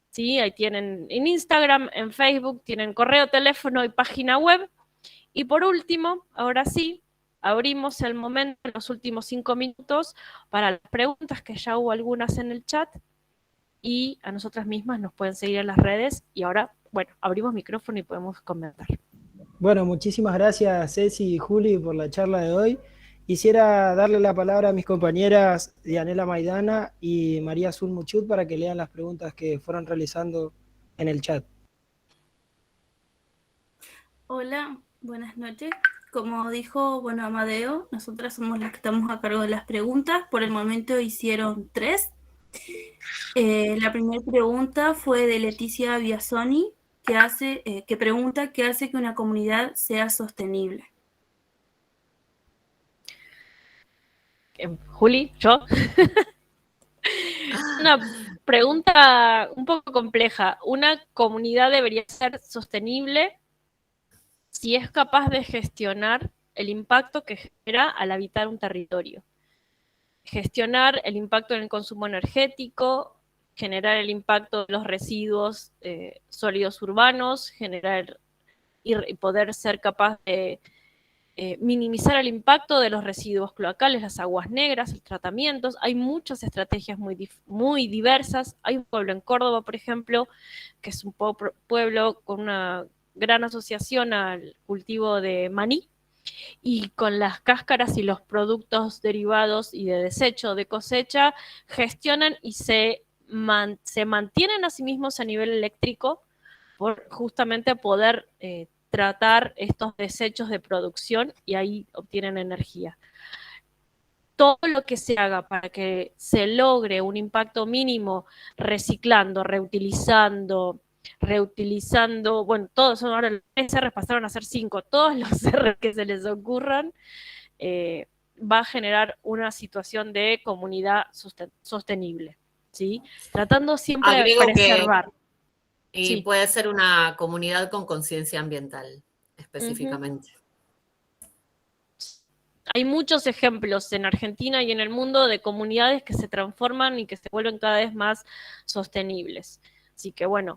S1: ¿Sí? Ahí tienen en Instagram, en Facebook, tienen correo, teléfono y página web. Y por último, ahora sí, abrimos el momento en los últimos 5 minutos para las preguntas, que ya hubo algunas en el chat, y a nosotras mismas nos pueden seguir en las redes. Y ahora, bueno, abrimos micrófono y podemos comentar.
S9: Bueno, muchísimas gracias Ceci y Juli por la charla de hoy. Quisiera darle la palabra a mis compañeras Dianela Maidana y María Azul Muchut para que lean las preguntas que fueron realizando en el chat.
S10: Hola, buenas noches. Como dijo, bueno, Amadeo, nosotras somos las que estamos a cargo de las preguntas. Por el momento hicieron 3. La primera pregunta fue de Leticia Biasoni, que pregunta qué hace que una comunidad sea sostenible.
S1: Juli, ¿yo? Una pregunta un poco compleja. ¿Una comunidad debería ser sostenible si es capaz de gestionar el impacto que genera al habitar un territorio? Gestionar el impacto en el consumo energético, generar el impacto de los residuos sólidos urbanos, generar y poder ser capaz de minimizar el impacto de los residuos cloacales, las aguas negras, los tratamientos. Hay muchas estrategias muy diversas. Hay un pueblo en Córdoba, por ejemplo, que es un pueblo con una gran asociación al cultivo de maní, y con las cáscaras y los productos derivados y de desecho de cosecha gestionan y se mantienen a sí mismos a nivel eléctrico por justamente poder tratar estos desechos de producción, y ahí obtienen energía. Todo lo que se haga para que se logre un impacto mínimo reciclando, reutilizando, bueno, todos son ahora los SR pasaron a ser 5, todos los R que se les ocurran, va a generar una situación de comunidad sostenible, ¿sí? Tratando siempre de preservar.
S4: Y sí, puede ser una comunidad con conciencia ambiental, específicamente.
S1: Hay muchos ejemplos en Argentina y en el mundo de comunidades que se transforman y que se vuelven cada vez más sostenibles. Así que bueno,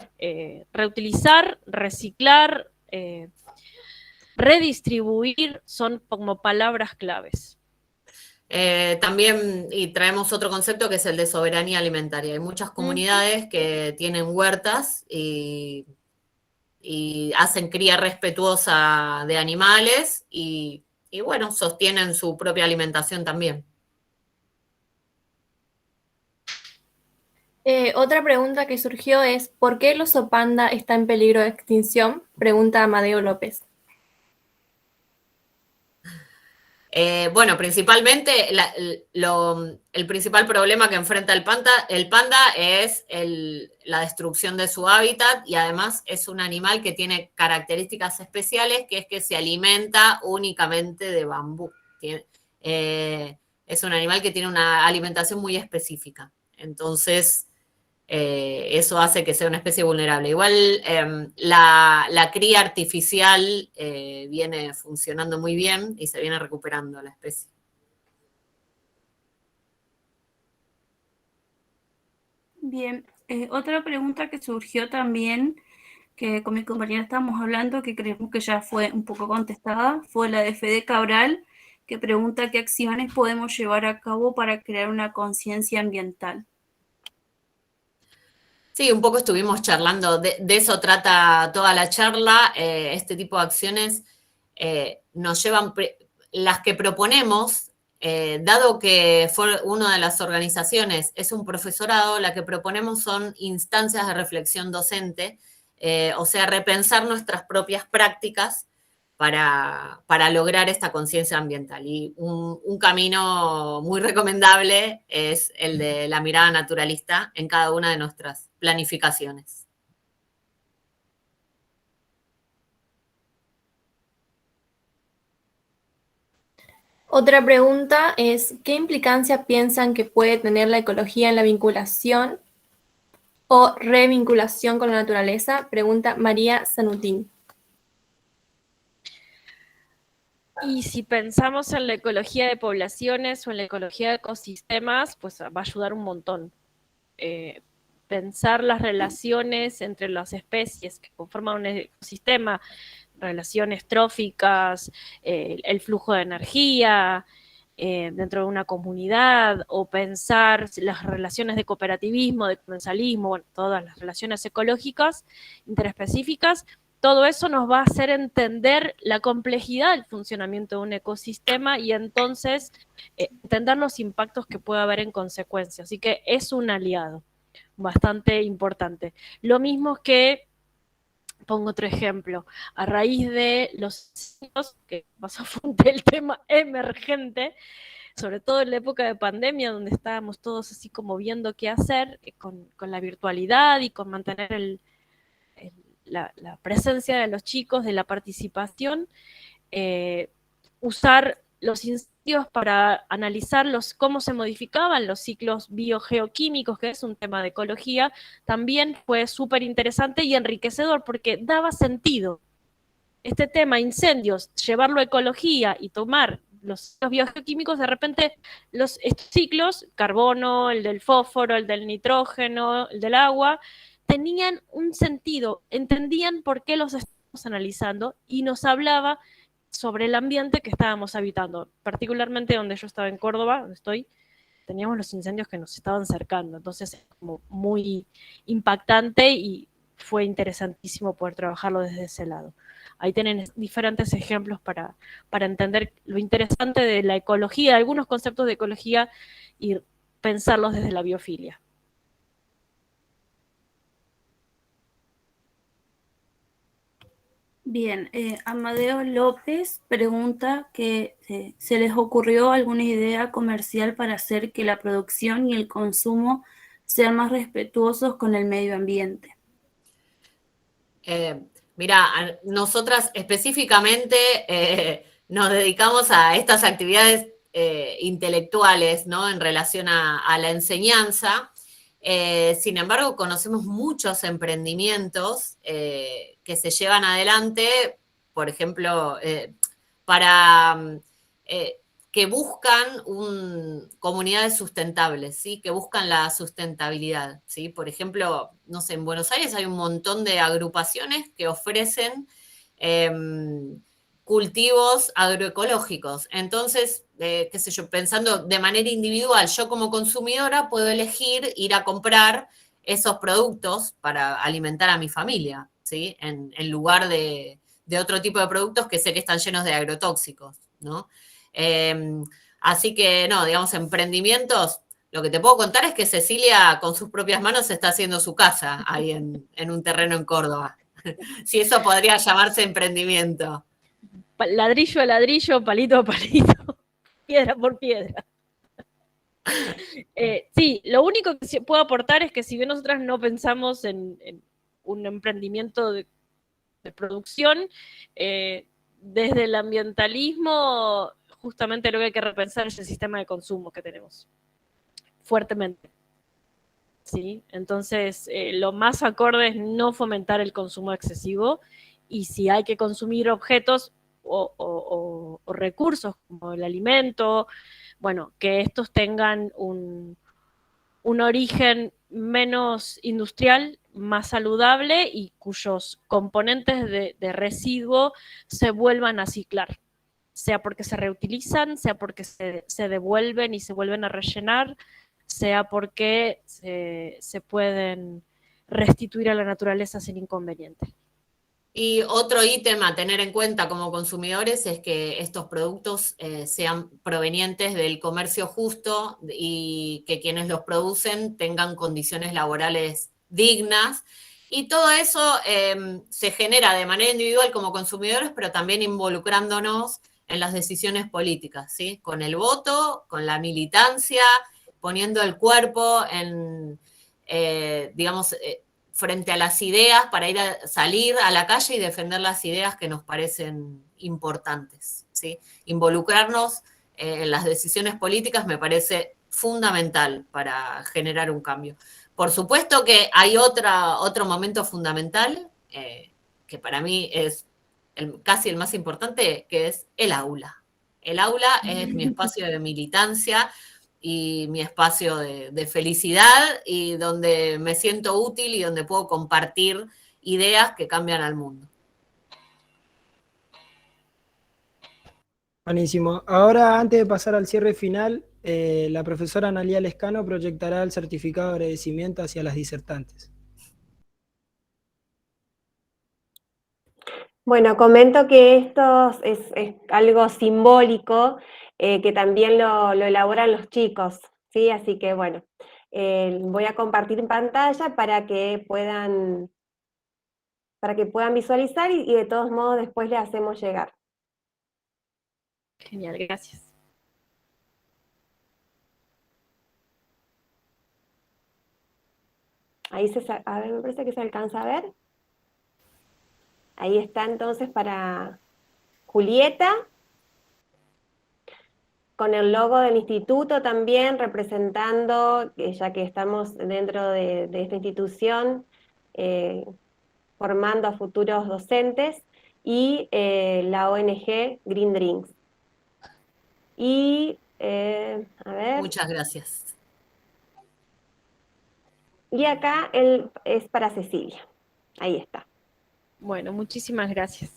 S1: reutilizar, reciclar, redistribuir son como palabras claves.
S4: También, y traemos otro concepto que es el de soberanía alimentaria. Hay muchas comunidades que tienen huertas y hacen cría respetuosa de animales y bueno, sostienen su propia alimentación también.
S11: Otra pregunta que surgió es, ¿por qué el oso panda está en peligro de extinción? Pregunta Amadeo López.
S4: Bueno, principalmente el principal problema que enfrenta el panda es la destrucción de su hábitat, y además es un animal que tiene características especiales, que es que se alimenta únicamente de bambú. Es un animal que tiene una alimentación muy específica. Entonces, eso hace que sea una especie vulnerable. Igual la cría artificial viene funcionando muy bien y se viene recuperando la especie.
S10: Bien, otra pregunta que surgió también, que con mi compañera estábamos hablando, que creemos que ya fue un poco contestada, fue la de Fede Cabral, que pregunta qué acciones podemos llevar a cabo para crear una conciencia ambiental.
S4: Sí, un poco estuvimos charlando, de eso trata toda la charla. Este tipo de acciones nos llevan, las que proponemos, dado que fue una de las organizaciones, es un profesorado, la que proponemos son instancias de reflexión docente, o sea, repensar nuestras propias prácticas para lograr esta conciencia ambiental. Y un camino muy recomendable es el de la mirada naturalista en cada una de nuestras planificaciones.
S11: Otra pregunta es, ¿qué implicancia piensan que puede tener la ecología en la vinculación o revinculación con la naturaleza? Pregunta María Sanutín.
S1: Y si pensamos en la ecología de poblaciones o en la ecología de ecosistemas, pues va a ayudar un montón. Pensar las relaciones entre las especies que conforman un ecosistema, relaciones tróficas, el flujo de energía dentro de una comunidad, o pensar las relaciones de cooperativismo, de comensalismo, bueno, todas las relaciones ecológicas interespecíficas. Todo eso nos va a hacer entender la complejidad del funcionamiento de un ecosistema y entonces entender los impactos que puede haber en consecuencia. Así que es un aliado bastante importante. Lo mismo que, pongo otro ejemplo, a raíz de los incendios, que pasó el tema emergente, sobre todo en la época de pandemia, donde estábamos todos así como viendo qué hacer con la virtualidad y con mantener la presencia de los chicos, de la participación, usar los incendios para analizar cómo se modificaban los ciclos biogeoquímicos, que es un tema de ecología, también fue súper interesante y enriquecedor porque daba sentido. Este tema, incendios, llevarlo a ecología y tomar los ciclos biogeoquímicos, de repente estos ciclos, carbono, el del fósforo, el del nitrógeno, el del agua, tenían un sentido, entendían por qué los estábamos analizando y nos hablaba sobre el ambiente que estábamos habitando, particularmente donde yo estaba en Córdoba, donde estoy, teníamos los incendios que nos estaban cercando, entonces es como muy impactante y fue interesantísimo poder trabajarlo desde ese lado. Ahí tienen diferentes ejemplos para entender lo interesante de la ecología, algunos conceptos de ecología y pensarlos desde la biofilia.
S10: Bien, Amadeo López pregunta que ¿se les ocurrió alguna idea comercial para hacer que la producción y el consumo sean más respetuosos con el medio ambiente?
S4: Mira, nosotras específicamente nos dedicamos a estas actividades intelectuales, ¿no? En relación a la enseñanza. Sin embargo, conocemos muchos emprendimientos que se llevan adelante, por ejemplo, que buscan comunidades sustentables, ¿sí? Que buscan la sustentabilidad, ¿sí? Por ejemplo, no sé, en Buenos Aires hay un montón de agrupaciones que ofrecen cultivos agroecológicos. Entonces, qué sé yo, pensando de manera individual, yo como consumidora puedo elegir ir a comprar esos productos para alimentar a mi familia, ¿sí? En lugar de otro tipo de productos que sé que están llenos de agrotóxicos, ¿no? Así que, no, digamos, emprendimientos, lo que te puedo contar es que Cecilia con sus propias manos está haciendo su casa ahí en un terreno en Córdoba. Si eso podría llamarse emprendimiento.
S1: Ladrillo a ladrillo, palito a palito. piedra por piedra. Sí, lo único que puedo aportar es que si bien nosotras no pensamos en un emprendimiento de producción, desde el ambientalismo, justamente lo que hay que repensar es el sistema de consumo que tenemos, fuertemente. ¿Sí? Entonces, lo más acorde es no fomentar el consumo excesivo, y si hay que consumir objetos o recursos como el alimento, bueno, que estos tengan un origen menos industrial, más saludable, y cuyos componentes de residuo se vuelvan a ciclar, sea porque se reutilizan, sea porque se devuelven y se vuelven a rellenar, sea porque se pueden restituir a la naturaleza sin inconveniente.
S4: Y otro ítem a tener en cuenta como consumidores es que estos productos sean provenientes del comercio justo y que quienes los producen tengan condiciones laborales dignas. Y todo eso se genera de manera individual como consumidores, pero también involucrándonos en las decisiones políticas, ¿sí? Con el voto, con la militancia, poniendo el cuerpo en, digamos, frente a las ideas para salir a la calle y defender las ideas que nos parecen importantes, ¿sí? Involucrarnos en las decisiones políticas me parece fundamental para generar un cambio. Por supuesto que hay otro momento fundamental, que para mí es casi el más importante, que es el aula. El aula es mi espacio de militancia y mi espacio de felicidad, y donde me siento útil y donde puedo compartir ideas que cambian al mundo.
S9: Buenísimo. Ahora, antes de pasar al cierre final, la profesora Analía Lescano proyectará el certificado de agradecimiento hacia las disertantes.
S8: Bueno, comento que esto es algo simbólico, que también lo elaboran los chicos, ¿sí? Así que bueno, voy a compartir en pantalla para que puedan visualizar, y de todos modos después le hacemos llegar.
S1: Genial, gracias.
S8: Ahí a ver, me parece que se alcanza a ver. Ahí está entonces para Julieta, con el logo del instituto también representando, ya que estamos dentro de esta institución, formando a futuros docentes, y la ONG Green Drinks. Y, a ver.
S4: Muchas gracias.
S8: Y acá es para Cecilia. Ahí está.
S1: Bueno, muchísimas gracias.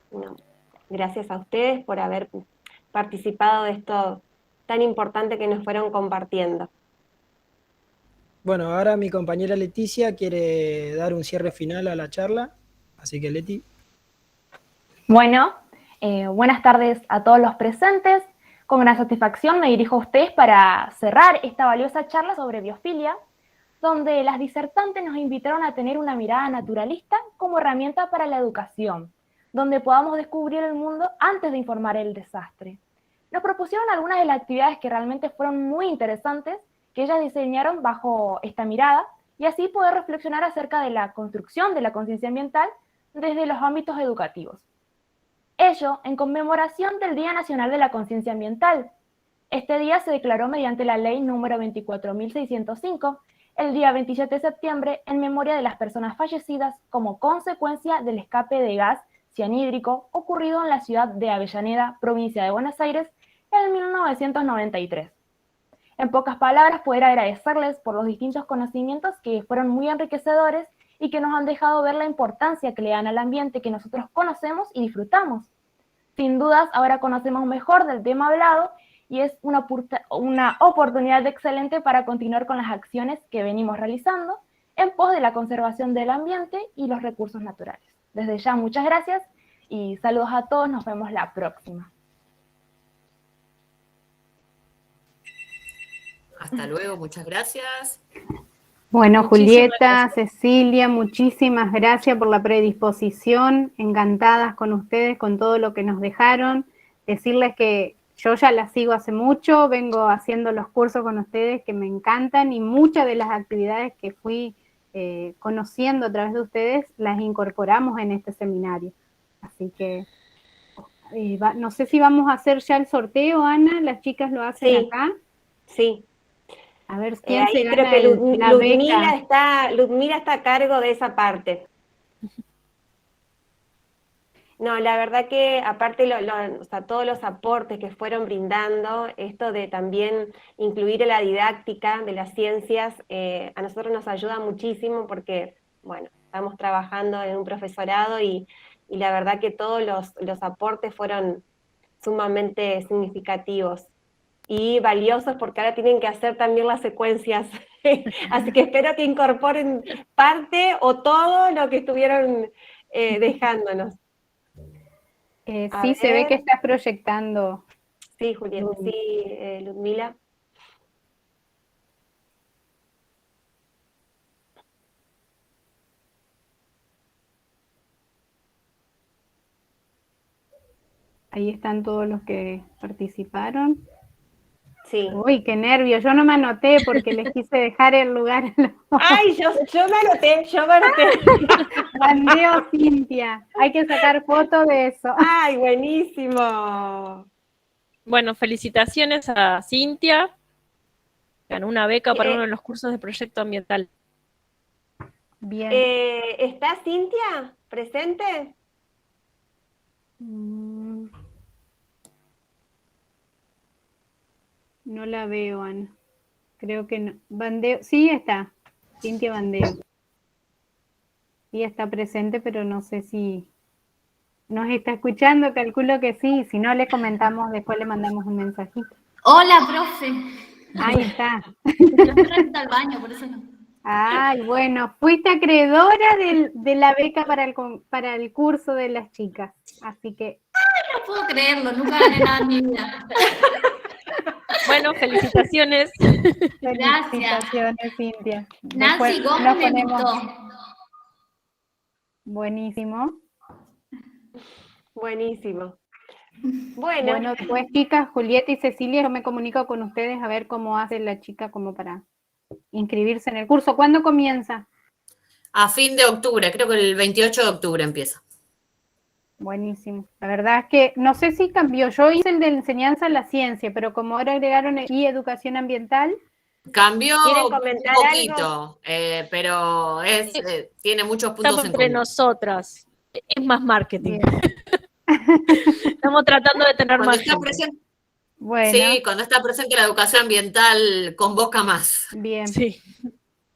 S8: No, gracias a ustedes por haber participado de esto tan importante que nos fueron compartiendo.
S9: Bueno, ahora mi compañera Leticia quiere dar un cierre final a la charla, así que Leti.
S2: Bueno, buenas tardes a todos los presentes. Con gran satisfacción me dirijo a ustedes para cerrar esta valiosa charla sobre biofilia, donde las disertantes nos invitaron a tener una mirada naturalista como herramienta para la educación, donde podamos descubrir el mundo antes de informar el desastre. Nos propusieron algunas de las actividades que realmente fueron muy interesantes, que ellas diseñaron bajo esta mirada, y así poder reflexionar acerca de la construcción de la conciencia ambiental desde los ámbitos educativos. Ello en conmemoración del Día Nacional de la Conciencia Ambiental. Este día se declaró mediante la ley número 24.605, el día 27 de septiembre, en memoria de las personas fallecidas como consecuencia del escape de gas cianhídrico ocurrido en la ciudad de Avellaneda, provincia de Buenos Aires, en 1993. En pocas palabras, poder agradecerles por los distintos conocimientos que fueron muy enriquecedores y que nos han dejado ver la importancia que le dan al ambiente que nosotros conocemos y disfrutamos. Sin dudas, ahora conocemos mejor del tema hablado y es una oportunidad excelente para continuar con las acciones que venimos realizando en pos de la conservación del ambiente y los recursos naturales. Desde ya, muchas gracias y saludos a todos, nos vemos la próxima.
S4: Hasta luego, muchas gracias.
S3: Bueno,
S1: Muchísimas
S3: Julieta,
S1: gracias.
S3: Cecilia, muchísimas gracias por la predisposición, encantadas con ustedes, con todo lo que nos dejaron. decirles que yo ya las sigo hace mucho, vengo haciendo los cursos con ustedes que me encantan y muchas de las actividades que fui conociendo a través de ustedes las incorporamos en este seminario. Así que no sé si vamos a hacer ya el sorteo, Ana, las chicas lo hacen acá.
S8: Sí.
S3: A ver quién
S8: Ahí
S3: se
S8: creo
S3: gana
S8: que
S3: la beca.
S8: Ludmila está a cargo de esa parte. No, la verdad que aparte o sea, todos los aportes que fueron brindando, esto de también incluir la didáctica de las ciencias, a nosotros nos ayuda muchísimo porque, bueno, estamos trabajando en un profesorado y la verdad que todos los aportes fueron sumamente significativos y valiosos porque ahora tienen que hacer también las secuencias. Así que espero que incorporen parte o todo lo que estuvieron dejándonos.
S3: Sí, se ve que estás proyectando.
S8: Sí, Julieta, sí, Ludmila.
S3: Ahí están todos los que participaron.
S8: Sí.
S3: Uy, qué nervio, yo no me anoté porque les quise dejar el lugar.
S8: Ay, yo me anoté.
S3: Bandeo, Cintia. Hay que sacar foto de eso.
S8: Ay, buenísimo.
S1: Bueno, felicitaciones a Cintia. Ganó una beca para uno de los cursos de proyecto ambiental.
S3: Bien.
S8: ¿Está Cintia presente?
S3: No la veo, Ana. Creo que no. Bandeo, sí está. Cintia Bandeo. Sí está presente, pero no sé si nos está escuchando, calculo que sí. Si no, le comentamos, después le mandamos un mensajito.
S12: Hola, profe.
S3: Ahí está.
S12: Yo estoy al baño, por eso no.
S3: Ay, bueno, fuiste acreedora de la beca para el curso de las chicas. Así que...
S12: Ay, no puedo creerlo, nunca gané nada en mi vida.
S1: Bueno, felicitaciones.
S12: Gracias.
S3: Felicitaciones, Cintia.
S12: Nancy Gómez me gustó.
S3: Buenísimo.
S8: Buenísimo. Bueno,
S3: después, chicas, Julieta y Cecilia, yo me comunico con ustedes a ver cómo hace la chica como para inscribirse en el curso. ¿Cuándo comienza?
S4: A fin de octubre, creo que el 28 de octubre empieza.
S3: Buenísimo. La verdad es que no sé si cambió. Yo hice el de enseñanza en la ciencia, pero como ahora agregaron y educación ambiental.
S4: Cambió un
S8: comentar
S4: poquito, pero tiene muchos puntos
S1: Estamos
S4: en
S1: entre
S4: común.
S1: nosotras. Es más marketing. Estamos tratando de tener
S4: Cuando
S1: más
S4: está
S1: gente.
S4: presente,
S3: Bueno.
S4: sí, cuando está presente la educación ambiental convoca más.
S3: Bien.
S1: Sí.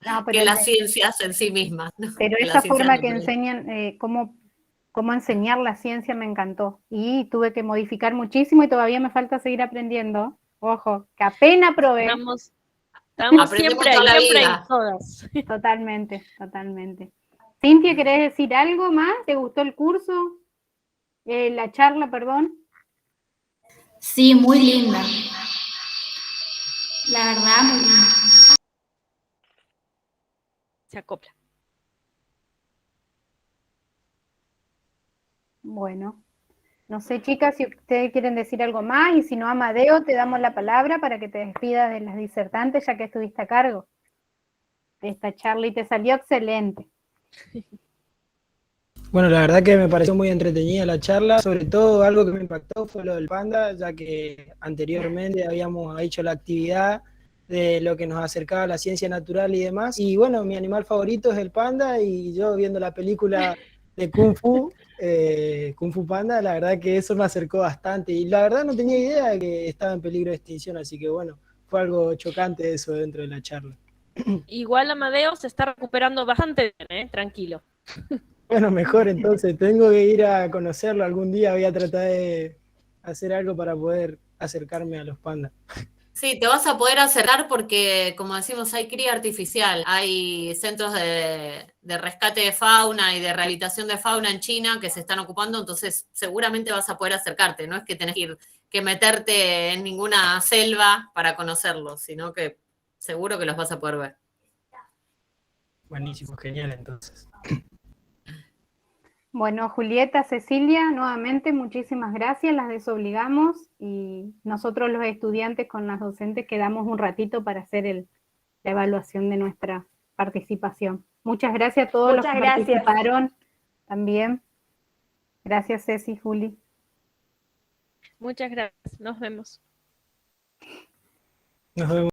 S3: No,
S4: que las ciencias en sí mismas.
S3: Pero esa forma que enseñan, cómo enseñar la ciencia me encantó. Y tuve que modificar muchísimo y todavía me falta seguir aprendiendo. Ojo, que apenas probé.
S1: Estamos siempre ahí, todas.
S3: Totalmente, totalmente. Cintia, ¿querés decir algo más? ¿Te gustó el curso? La charla, perdón.
S12: Sí, muy linda. La verdad, muy linda.
S1: Se acopla.
S3: Bueno, no sé, chicas, si ustedes quieren decir algo más, y si no, Amadeo, te damos la palabra para que te despidas de las disertantes, ya que estuviste a cargo de esta charla y te salió excelente.
S9: Bueno, la verdad que me pareció muy entretenida la charla, sobre todo algo que me impactó fue lo del panda, ya que anteriormente habíamos hecho la actividad de lo que nos acercaba a la ciencia natural y demás, y bueno, mi animal favorito es el panda, y yo viendo la película de Kung Fu Panda, la verdad que eso me acercó bastante, y la verdad no tenía idea de que estaba en peligro de extinción, así que bueno, fue algo chocante eso dentro de la charla.
S1: Igual Amadeo se está recuperando bastante bien, tranquilo.
S9: Bueno, mejor entonces, tengo que ir a conocerlo algún día, voy a tratar de hacer algo para poder acercarme a los pandas.
S4: Sí, te vas a poder acercar porque, como decimos, hay cría artificial, hay centros de rescate de fauna y de rehabilitación de fauna en China que se están ocupando, entonces seguramente vas a poder acercarte, no es que tenés que meterte en ninguna selva para conocerlos, sino que seguro que los vas a poder ver.
S9: Buenísimo, genial entonces.
S3: Bueno, Julieta, Cecilia, nuevamente muchísimas gracias, las desobligamos y nosotros los estudiantes con las docentes quedamos un ratito para hacer la evaluación de nuestra participación. Muchas gracias a todos los que participaron también. Gracias, Ceci, Juli.
S1: Muchas gracias. Nos vemos.
S9: Nos vemos.